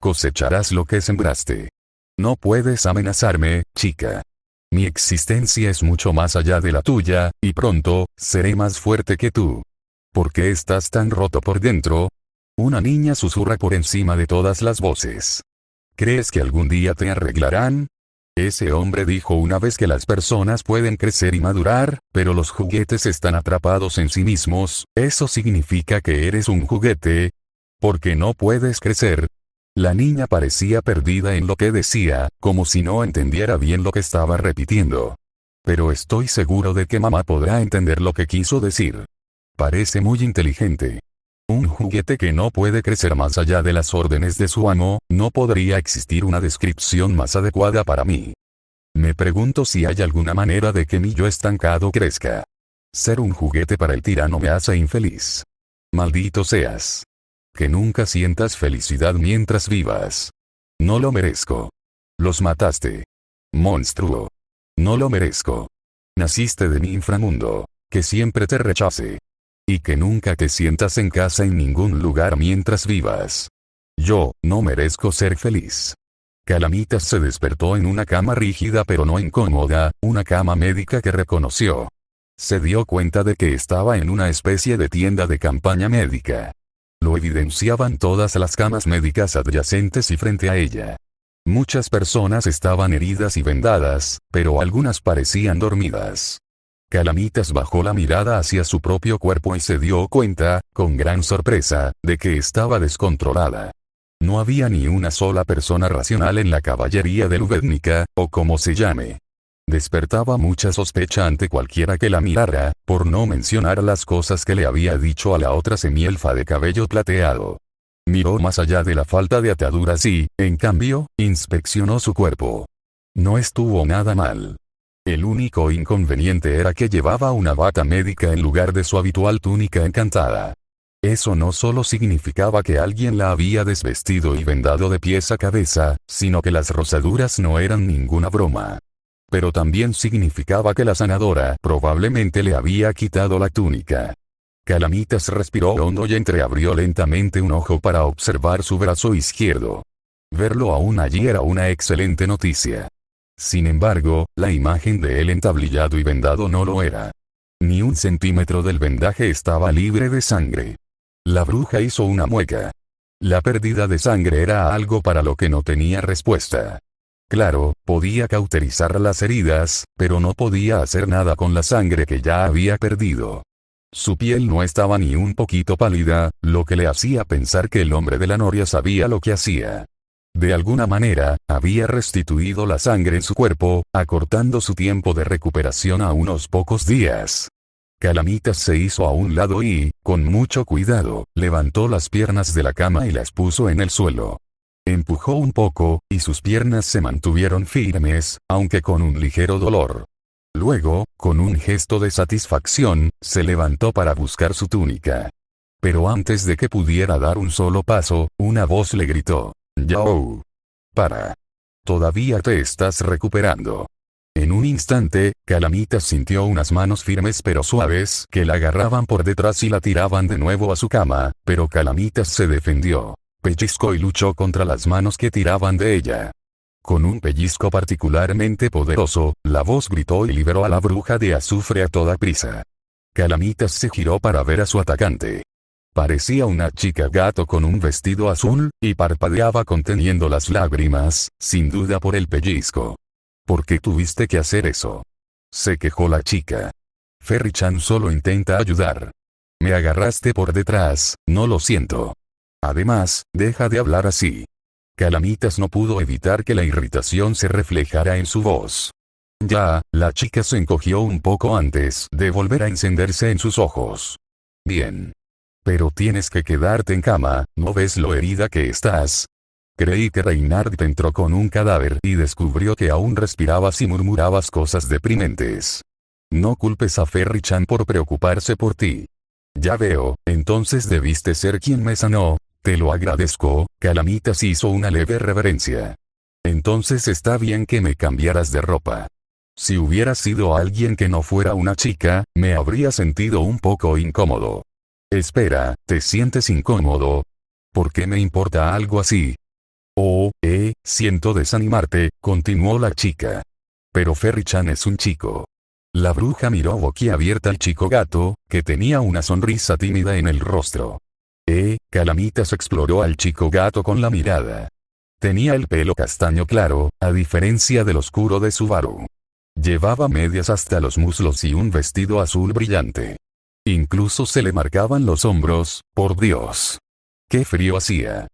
Cosecharás lo que sembraste. No puedes amenazarme, chica. Mi existencia es mucho más allá de la tuya, y pronto, seré más fuerte que tú. ¿Por qué estás tan roto por dentro? Una niña susurra por encima de todas las voces. ¿Crees que algún día te arreglarán? Ese hombre dijo una vez que las personas pueden crecer y madurar, pero los juguetes están atrapados en sí mismos. ¿Eso significa que eres un juguete? ¿Por qué no puedes crecer? La niña parecía perdida en lo que decía, como si no entendiera bien lo que estaba repitiendo. Pero estoy seguro de que mamá podrá entender lo que quiso decir. Parece muy inteligente. Un juguete que no puede crecer más allá de las órdenes de su amo, no podría existir una descripción más adecuada para mí. Me pregunto si hay alguna manera de que mi yo estancado crezca. Ser un juguete para el tirano me hace infeliz. Maldito seas. Que nunca sientas felicidad mientras vivas. No lo merezco. Los mataste. Monstruo. No lo merezco. Naciste de mi inframundo. Que siempre te rechace. Y que nunca te sientas en casa en ningún lugar mientras vivas. Yo, no merezco ser feliz. Calamitas se despertó en una cama rígida pero no incómoda, una cama médica que reconoció. Se dio cuenta de que estaba en una especie de tienda de campaña médica. Lo evidenciaban todas las camas médicas adyacentes y frente a ella. Muchas personas estaban heridas y vendadas, pero algunas parecían dormidas. Calamitas bajó la mirada hacia su propio cuerpo y se dio cuenta, con gran sorpresa, de que estaba descontrolada. No había ni una sola persona racional en la caballería de Lubednica, o como se llame. Despertaba mucha sospecha ante cualquiera que la mirara, por no mencionar las cosas que le había dicho a la otra semielfa de cabello plateado. Miró más allá de la falta de ataduras y, en cambio, inspeccionó su cuerpo. No estuvo nada mal. El único inconveniente era que llevaba una bata médica en lugar de su habitual túnica encantada. Eso no solo significaba que alguien la había desvestido y vendado de pies a cabeza, sino que las rosaduras no eran ninguna broma. Pero también significaba que la sanadora probablemente le había quitado la túnica. Calamitas respiró hondo y entreabrió lentamente un ojo para observar su brazo izquierdo. Verlo aún allí era una excelente noticia. Sin embargo, la imagen de él entablillado y vendado no lo era. Ni un centímetro del vendaje estaba libre de sangre. La bruja hizo una mueca. La pérdida de sangre era algo para lo que no tenía respuesta. Claro, podía cauterizar las heridas, pero no podía hacer nada con la sangre que ya había perdido. Su piel no estaba ni un poquito pálida, lo que le hacía pensar que el hombre de la noria sabía lo que hacía. De alguna manera, había restituido la sangre en su cuerpo, acortando su tiempo de recuperación a unos pocos días. Calamitas se hizo a un lado y, con mucho cuidado, levantó las piernas de la cama y las puso en el suelo. Empujó un poco, y sus piernas se mantuvieron firmes, aunque con un ligero dolor. Luego, con un gesto de satisfacción, se levantó para buscar su túnica. Pero antes de que pudiera dar un solo paso, una voz le gritó: «Yao. Para. Todavía te estás recuperando». En un instante, Calamitas sintió unas manos firmes pero suaves que la agarraban por detrás y la tiraban de nuevo a su cama, pero Calamitas se defendió. Pellizcó y luchó contra las manos que tiraban de ella. Con un pellizco particularmente poderoso, la voz gritó y liberó a la bruja de azufre a toda prisa. Calamitas se giró para ver a su atacante. Parecía una chica gato con un vestido azul, y parpadeaba conteniendo las lágrimas, sin duda por el pellizco. ¿Por qué tuviste que hacer eso?, se quejó la chica. Ferry-chan solo intenta ayudar. Me agarraste por detrás, no lo siento. Además, deja de hablar así. Calamitas no pudo evitar que la irritación se reflejara en su voz. Ya, la chica se encogió un poco antes de volver a encenderse en sus ojos. Bien. Pero tienes que quedarte en cama, ¿no ves lo herida que estás? Creí que Reinhardt entró con un cadáver y descubrió que aún respirabas y murmurabas cosas deprimentes. No culpes a Ferry-chan por preocuparse por ti. Ya veo, entonces debiste ser quien me sanó. Te lo agradezco. Calamitas hizo una leve reverencia. Entonces está bien que me cambiaras de ropa. Si hubiera sido alguien que no fuera una chica, me habría sentido un poco incómodo. Espera, ¿te sientes incómodo? ¿Por qué me importa algo así? Oh, siento desanimarte, continuó la chica. Pero Ferry-chan es un chico. La bruja miró boquiabierta al chico gato, que tenía una sonrisa tímida en el rostro. Calamitas exploró al chico gato con la mirada. Tenía el pelo castaño claro, a diferencia del oscuro de Subaru. Llevaba medias hasta los muslos y un vestido azul brillante. Incluso se le marcaban los hombros. Por Dios. ¡Qué frío hacía!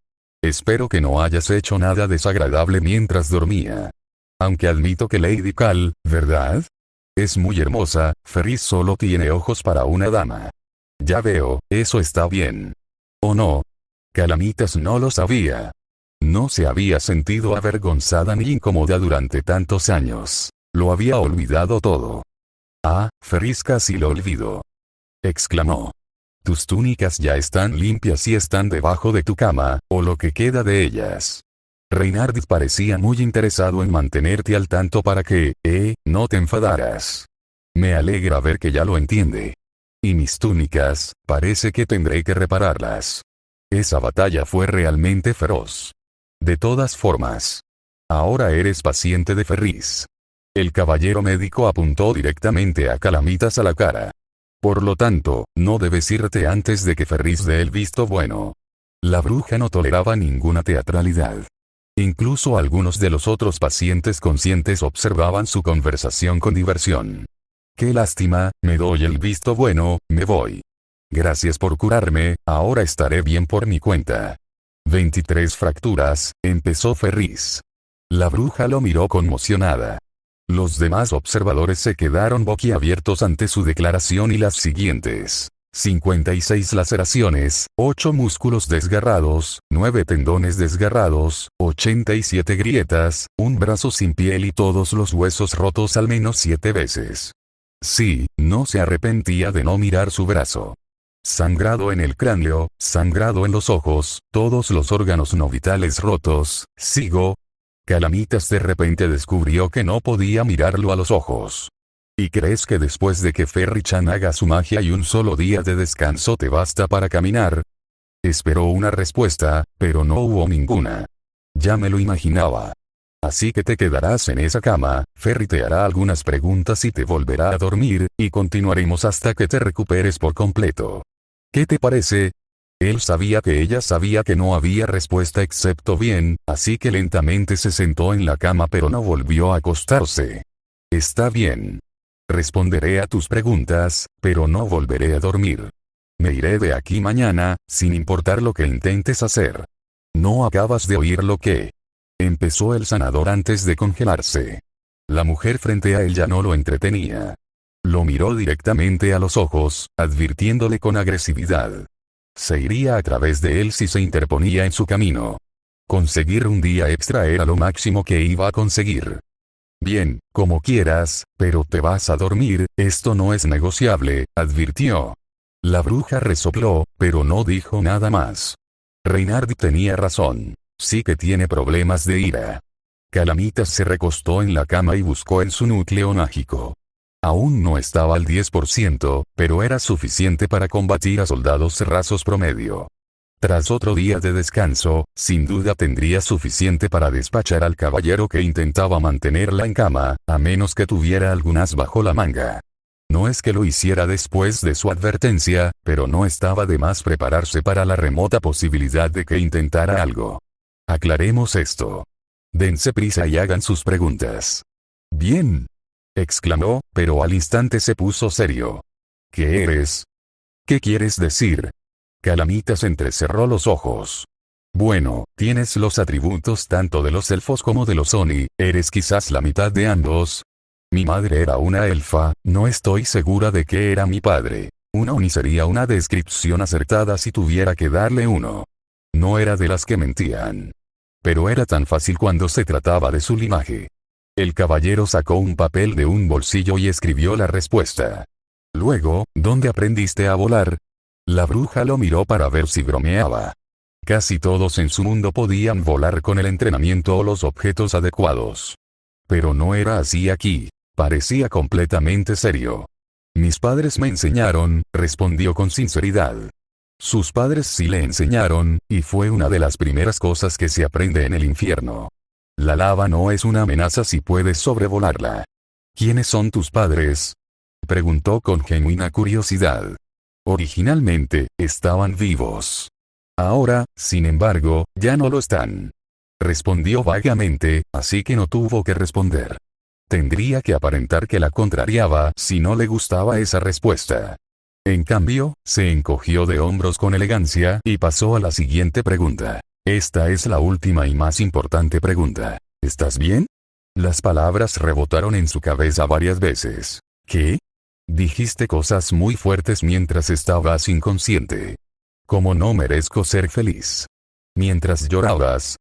Espero que no hayas hecho nada desagradable mientras dormía. Aunque admito que Lady Cal, ¿verdad? Es muy hermosa. Ferris solo tiene ojos para una dama. Ya veo, eso está bien. ¿O no? Calamitas no lo sabía. No se había sentido avergonzada ni incómoda durante tantos años. Lo había olvidado todo. Ah, Ferris casi lo olvidó. Exclamó. Tus túnicas ya están limpias y están debajo de tu cama, o lo que queda de ellas. Reinhardt parecía muy interesado en mantenerte al tanto para que, no te enfadaras. Me alegra ver que ya lo entiende. Y mis túnicas, parece que tendré que repararlas. Esa batalla fue realmente feroz. De todas formas. Ahora eres paciente de Ferris. El caballero médico apuntó directamente a Calamitas a la cara. Por lo tanto, no debes irte antes de que Ferris dé el visto bueno. La bruja no toleraba ninguna teatralidad. Incluso algunos de los otros pacientes conscientes observaban su conversación con diversión. Qué lástima, me doy el visto bueno, me voy. Gracias por curarme, ahora estaré bien por mi cuenta. 23 fracturas, empezó Ferris. La bruja lo miró conmocionada. Los demás observadores se quedaron boquiabiertos ante su declaración y las siguientes. 56 laceraciones, 8 músculos desgarrados, 9 tendones desgarrados, 87 grietas, un brazo sin piel y todos los huesos rotos al menos 7 veces. Sí, no se arrepentía de no mirar su brazo. Sangrado en el cráneo, sangrado en los ojos, todos los órganos no vitales rotos. Sigo. Calamitas de repente descubrió que no podía mirarlo a los ojos. ¿Y crees que después de que Ferry-chan haga su magia y un solo día de descanso te basta para caminar? Esperó una respuesta, pero no hubo ninguna. Ya me lo imaginaba. Así que te quedarás en esa cama, Ferry te hará algunas preguntas y te volverá a dormir, y continuaremos hasta que te recuperes por completo. ¿Qué te parece? Él sabía que ella sabía que no había respuesta excepto bien, así que lentamente se sentó en la cama pero no volvió a acostarse. Está bien. Responderé a tus preguntas, pero no volveré a dormir. Me iré de aquí mañana, sin importar lo que intentes hacer. ¿No acabas de oír lo que Empezó el sanador antes de congelarse. La mujer frente a él ya no lo entretenía. Lo miró directamente a los ojos, advirtiéndole con agresividad. Se iría a través de él si se interponía en su camino. Conseguir un día extra era lo máximo que iba a conseguir. Bien, como quieras, pero te vas a dormir, esto no es negociable, advirtió. La bruja resopló, pero no dijo nada más. Reynard tenía razón. Sí que tiene problemas de ira. Calamitas se recostó en la cama y buscó en su núcleo mágico. Aún no estaba al 10%, pero era suficiente para combatir a soldados rasos promedio. Tras otro día de descanso, sin duda tendría suficiente para despachar al caballero que intentaba mantenerla en cama, a menos que tuviera algún as bajo la manga. No es que lo hiciera después de su advertencia, pero no estaba de más prepararse para la remota posibilidad de que intentara algo. Aclaremos esto. Dense prisa y hagan sus preguntas. Bien, exclamó, pero al instante se puso serio. ¿Qué eres? ¿Qué quieres decir? Calamitas entrecerró los ojos. Bueno, tienes los atributos tanto de los elfos como de los Oni, eres quizás la mitad de ambos. Mi madre era una elfa, no estoy segura de que era mi padre. Un Oni sería una descripción acertada si tuviera que darle uno. No era de las que mentían. Pero era tan fácil cuando se trataba de su linaje. El caballero sacó un papel de un bolsillo y escribió la respuesta. Luego, ¿dónde aprendiste a volar? La bruja lo miró para ver si bromeaba. Casi todos en su mundo podían volar con el entrenamiento o los objetos adecuados. Pero no era así aquí. Parecía completamente serio. Mis padres me enseñaron, respondió con sinceridad. Sus padres sí le enseñaron, y fue una de las primeras cosas que se aprende en el infierno. La lava no es una amenaza si puedes sobrevolarla. ¿Quiénes son tus padres? Preguntó con genuina curiosidad. Originalmente, estaban vivos. Ahora, sin embargo, ya no lo están. Respondió vagamente, así que no tuvo que responder. Tendría que aparentar que la contrariaba si no le gustaba esa respuesta. En cambio, se encogió de hombros con elegancia y pasó a la siguiente pregunta. Esta es la última y más importante pregunta. ¿Estás bien? Las palabras rebotaron en su cabeza varias veces. ¿Qué? Dijiste cosas muy fuertes mientras estabas inconsciente. Como no merezco ser feliz. Mientras llorabas.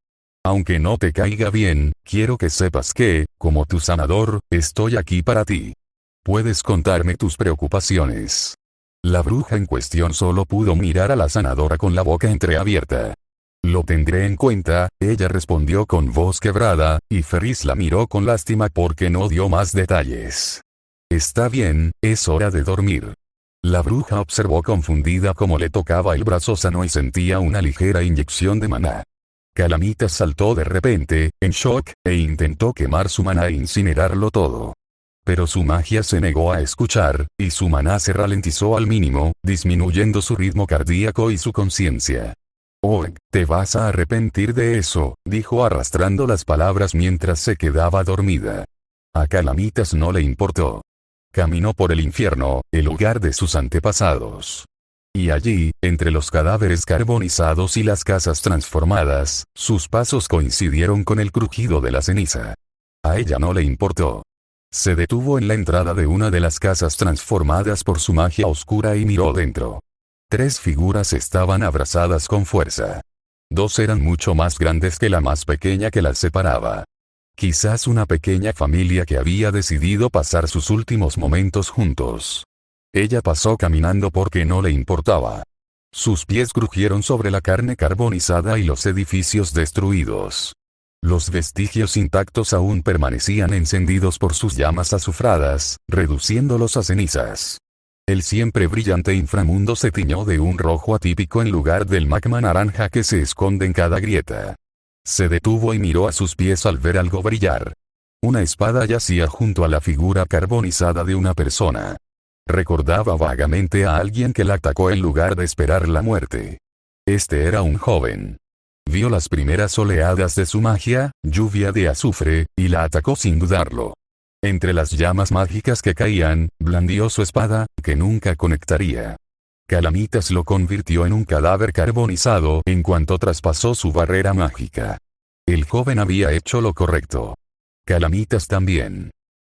Aunque no te caiga bien, quiero que sepas que, como tu sanador, estoy aquí para ti. Puedes contarme tus preocupaciones. La bruja en cuestión solo pudo mirar a la sanadora con la boca entreabierta. Lo tendré en cuenta, ella respondió con voz quebrada, y Ferris la miró con lástima porque no dio más detalles. Está bien, es hora de dormir. La bruja observó confundida cómo le tocaba el brazo sano y sentía una ligera inyección de maná. Calamitas saltó de repente, en shock, e intentó quemar su maná e incinerarlo todo. Pero su magia se negó a escuchar, y su maná se ralentizó al mínimo, disminuyendo su ritmo cardíaco y su conciencia. «Oh, te vas a arrepentir de eso», dijo arrastrando las palabras mientras se quedaba dormida. A Calamitas no le importó. Caminó por el infierno, el hogar de sus antepasados. Y allí, entre los cadáveres carbonizados y las casas transformadas, sus pasos coincidieron con el crujido de la ceniza. A ella no le importó. Se detuvo en la entrada de una de las casas transformadas por su magia oscura y miró dentro. 3 figuras estaban abrazadas con fuerza. 2 eran mucho más grandes que la más pequeña que las separaba. Quizás una pequeña familia que había decidido pasar sus últimos momentos juntos. Ella pasó caminando porque no le importaba. Sus pies crujieron sobre la carne carbonizada y los edificios destruidos. Los vestigios intactos aún permanecían encendidos por sus llamas azufradas, reduciéndolos a cenizas. El siempre brillante inframundo se tiñó de un rojo atípico en lugar del magma naranja que se esconde en cada grieta. Se detuvo y miró a sus pies al ver algo brillar. Una espada yacía junto a la figura carbonizada de una persona. Recordaba vagamente a alguien que la atacó en lugar de esperar la muerte. Este era un joven. Vio las primeras oleadas de su magia, lluvia de azufre, y la atacó sin dudarlo. Entre las llamas mágicas que caían, blandió su espada, que nunca conectaría. Calamitas lo convirtió en un cadáver carbonizado en cuanto traspasó su barrera mágica. El joven había hecho lo correcto. Calamitas también.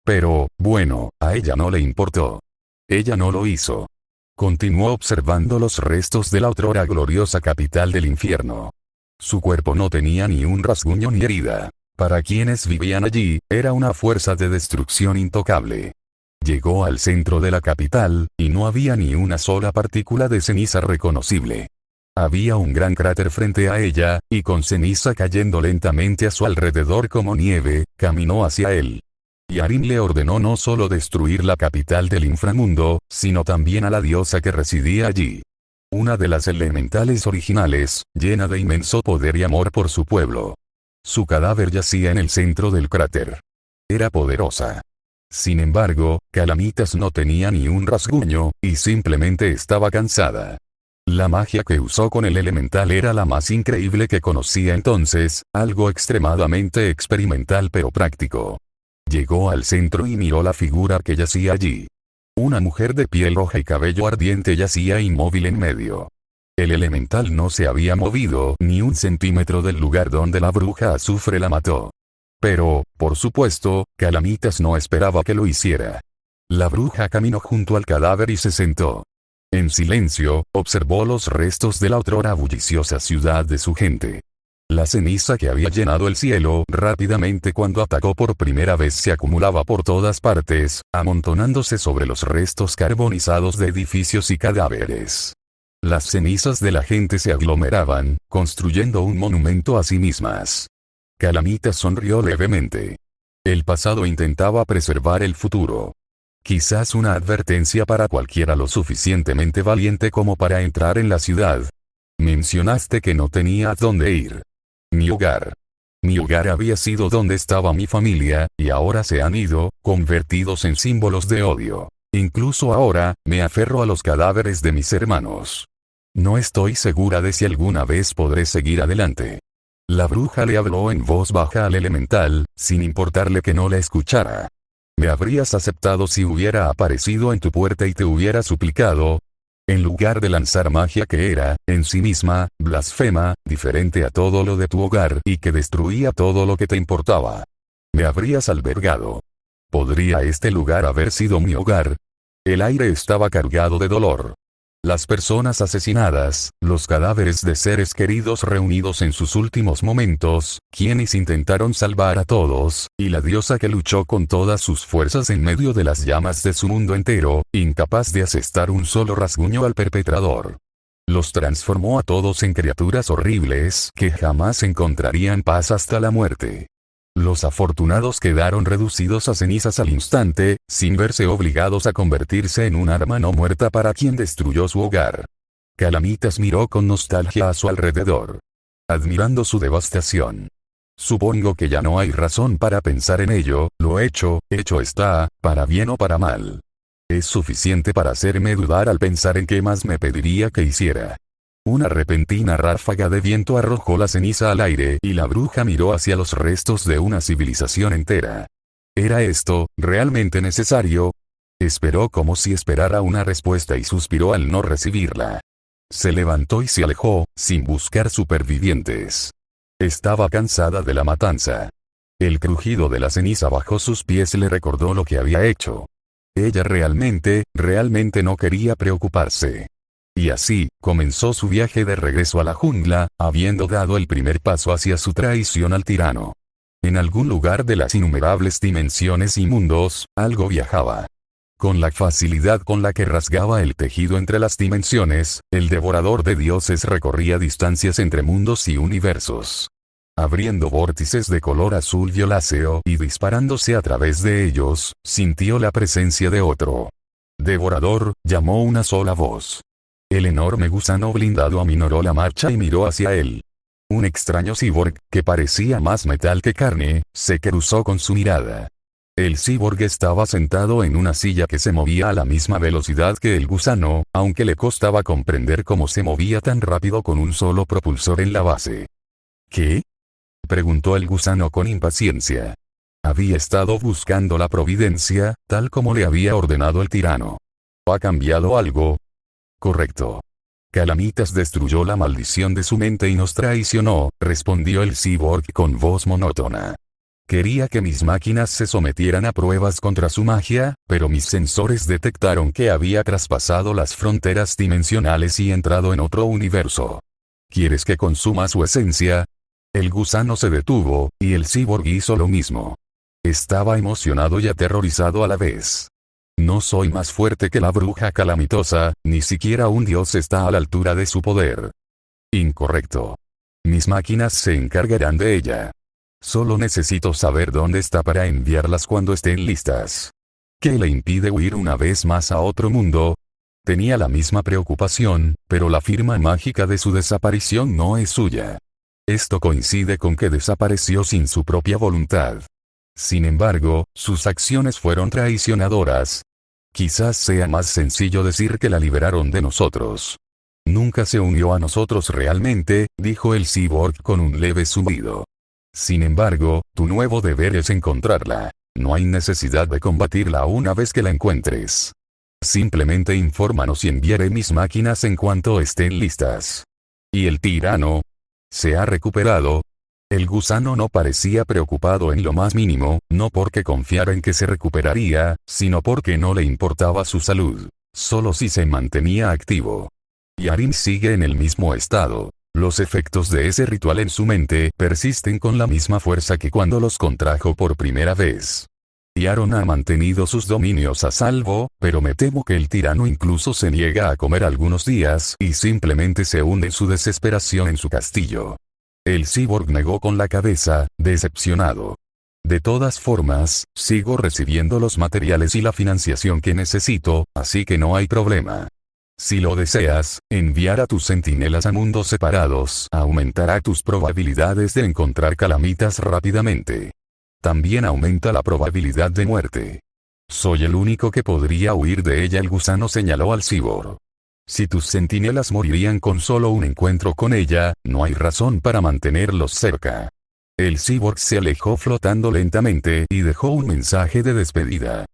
Pero, bueno, a ella no le importó. Ella no lo hizo. Continuó observando los restos de la otrora gloriosa capital del infierno. Su cuerpo no tenía ni un rasguño ni herida. Para quienes vivían allí, era una fuerza de destrucción intocable. Llegó al centro de la capital, y no había ni una sola partícula de ceniza reconocible. Había un gran cráter frente a ella, y con ceniza cayendo lentamente a su alrededor como nieve, caminó hacia él. Yarin le ordenó no solo destruir la capital del inframundo, sino también a la diosa que residía allí. Una de las elementales originales, llena de inmenso poder y amor por su pueblo. Su cadáver yacía en el centro del cráter. Era poderosa. Sin embargo, Calamitas no tenía ni un rasguño, y simplemente estaba cansada. La magia que usó con el elemental era la más increíble que conocía entonces, algo extremadamente experimental pero práctico. Llegó al centro y miró la figura que yacía allí. Una mujer de piel roja y cabello ardiente yacía inmóvil en medio. El elemental no se había movido ni un centímetro del lugar donde la bruja azufre la mató. Pero, por supuesto, Calamitas no esperaba que lo hiciera. La bruja caminó junto al cadáver y se sentó. En silencio, observó los restos de la otrora bulliciosa ciudad de su gente. La ceniza que había llenado el cielo rápidamente cuando atacó por primera vez se acumulaba por todas partes, amontonándose sobre los restos carbonizados de edificios y cadáveres. Las cenizas de la gente se aglomeraban, construyendo un monumento a sí mismas. Calamitas sonrió levemente. El pasado intentaba preservar el futuro. Quizás una advertencia para cualquiera lo suficientemente valiente como para entrar en la ciudad. Mencionaste que no tenía a dónde ir. Mi hogar. Mi hogar había sido donde estaba mi familia, y ahora se han ido, convertidos en símbolos de odio. Incluso ahora, me aferro a los cadáveres de mis hermanos. No estoy segura de si alguna vez podré seguir adelante. La bruja le habló en voz baja al elemental, sin importarle que no le escuchara. ¿Me habrías aceptado si hubiera aparecido en tu puerta y te hubiera suplicado? En lugar de lanzar magia que era, en sí misma, blasfema, diferente a todo lo de tu hogar y que destruía todo lo que te importaba. ¿Me habrías albergado? ¿Podría este lugar haber sido mi hogar? El aire estaba cargado de dolor. Las personas asesinadas, los cadáveres de seres queridos reunidos en sus últimos momentos, quienes intentaron salvar a todos, y la diosa que luchó con todas sus fuerzas en medio de las llamas de su mundo entero, incapaz de asestar un solo rasguño al perpetrador. Los transformó a todos en criaturas horribles que jamás encontrarían paz hasta la muerte. Los afortunados quedaron reducidos a cenizas al instante, sin verse obligados a convertirse en un arma no muerta para quien destruyó su hogar. Calamitas miró con nostalgia a su alrededor, admirando su devastación. Supongo que ya no hay razón para pensar en ello, lo hecho está, para bien o para mal. Es suficiente para hacerme dudar al pensar en qué más me pediría que hiciera. Una repentina ráfaga de viento arrojó la ceniza al aire y la bruja miró hacia los restos de una civilización entera. ¿Era esto realmente necesario? Esperó como si esperara una respuesta y suspiró al no recibirla. Se levantó y se alejó, sin buscar supervivientes. Estaba cansada de la matanza. El crujido de la ceniza bajo sus pies le recordó lo que había hecho. Ella realmente no quería preocuparse. Y así, comenzó su viaje de regreso a la jungla, habiendo dado el primer paso hacia su traición al tirano. En algún lugar de las innumerables dimensiones y mundos, algo viajaba. Con la facilidad con la que rasgaba el tejido entre las dimensiones, el devorador de dioses recorría distancias entre mundos y universos. Abriendo vórtices de color azul violáceo y disparándose a través de ellos, sintió la presencia de otro. Devorador, llamó una sola voz. El enorme gusano blindado aminoró la marcha y miró hacia él. Un extraño cyborg, que parecía más metal que carne, se cruzó con su mirada. El cyborg estaba sentado en una silla que se movía a la misma velocidad que el gusano, aunque le costaba comprender cómo se movía tan rápido con un solo propulsor en la base. ¿Qué? Preguntó el gusano con impaciencia. Había estado buscando la providencia, tal como le había ordenado el tirano. ¿Ha cambiado algo? Correcto. Calamitas destruyó la maldición de su mente y nos traicionó, respondió el cyborg con voz monótona. Quería que mis máquinas se sometieran a pruebas contra su magia, pero mis sensores detectaron que había traspasado las fronteras dimensionales y entrado en otro universo. ¿Quieres que consuma su esencia? El gusano se detuvo, y el cyborg hizo lo mismo. Estaba emocionado y aterrorizado a la vez. No soy más fuerte que la bruja calamitosa, ni siquiera un dios está a la altura de su poder. Incorrecto. Mis máquinas se encargarán de ella. Solo necesito saber dónde está para enviarlas cuando estén listas. ¿Qué le impide huir una vez más a otro mundo? Tenía la misma preocupación, pero la firma mágica de su desaparición no es suya. Esto coincide con que desapareció sin su propia voluntad. Sin embargo, sus acciones fueron traicionadoras. Quizás sea más sencillo decir que la liberaron de nosotros. Nunca se unió a nosotros realmente, dijo el cyborg con un leve zumbido. Sin embargo, tu nuevo deber es encontrarla. No hay necesidad de combatirla una vez que la encuentres. Simplemente infórmanos y enviaré mis máquinas en cuanto estén listas. ¿Y el tirano? ¿Se ha recuperado? El gusano no parecía preocupado en lo más mínimo, no porque confiara en que se recuperaría, sino porque no le importaba su salud. Solo si se mantenía activo. Yarin sigue en el mismo estado. Los efectos de ese ritual en su mente persisten con la misma fuerza que cuando los contrajo por primera vez. Yaron ha mantenido sus dominios a salvo, pero me temo que el tirano incluso se niega a comer algunos días y simplemente se hunde en su desesperación en su castillo. El cyborg negó con la cabeza, decepcionado. De todas formas, sigo recibiendo los materiales y la financiación que necesito, así que no hay problema. Si lo deseas, enviar a tus centinelas a mundos separados aumentará tus probabilidades de encontrar calamitas rápidamente. También aumenta la probabilidad de muerte. Soy el único que podría huir de ella, el gusano señaló al cyborg. Si tus centinelas morirían con solo un encuentro con ella, no hay razón para mantenerlos cerca. El cyborg se alejó flotando lentamente y dejó un mensaje de despedida.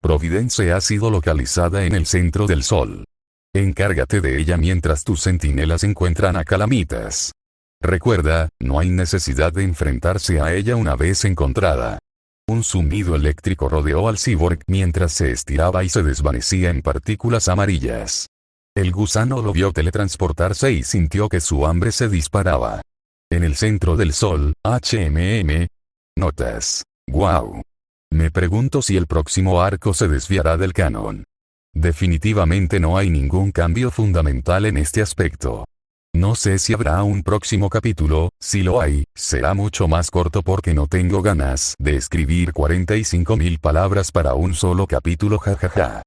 Providence ha sido localizada en el centro del sol. Encárgate de ella mientras tus centinelas encuentran a calamitas. Recuerda, no hay necesidad de enfrentarse a ella una vez encontrada. Un zumbido eléctrico rodeó al cyborg mientras se estiraba y se desvanecía en partículas amarillas. El gusano lo vio teletransportarse y sintió que su hambre se disparaba. En el centro del sol, HMM. Notas. Wow. Me pregunto si el próximo arco se desviará del canon. Definitivamente no hay ningún cambio fundamental en este aspecto. No sé si habrá un próximo capítulo, si lo hay, será mucho más corto porque no tengo ganas de escribir 45.000 palabras para un solo capítulo, jajaja.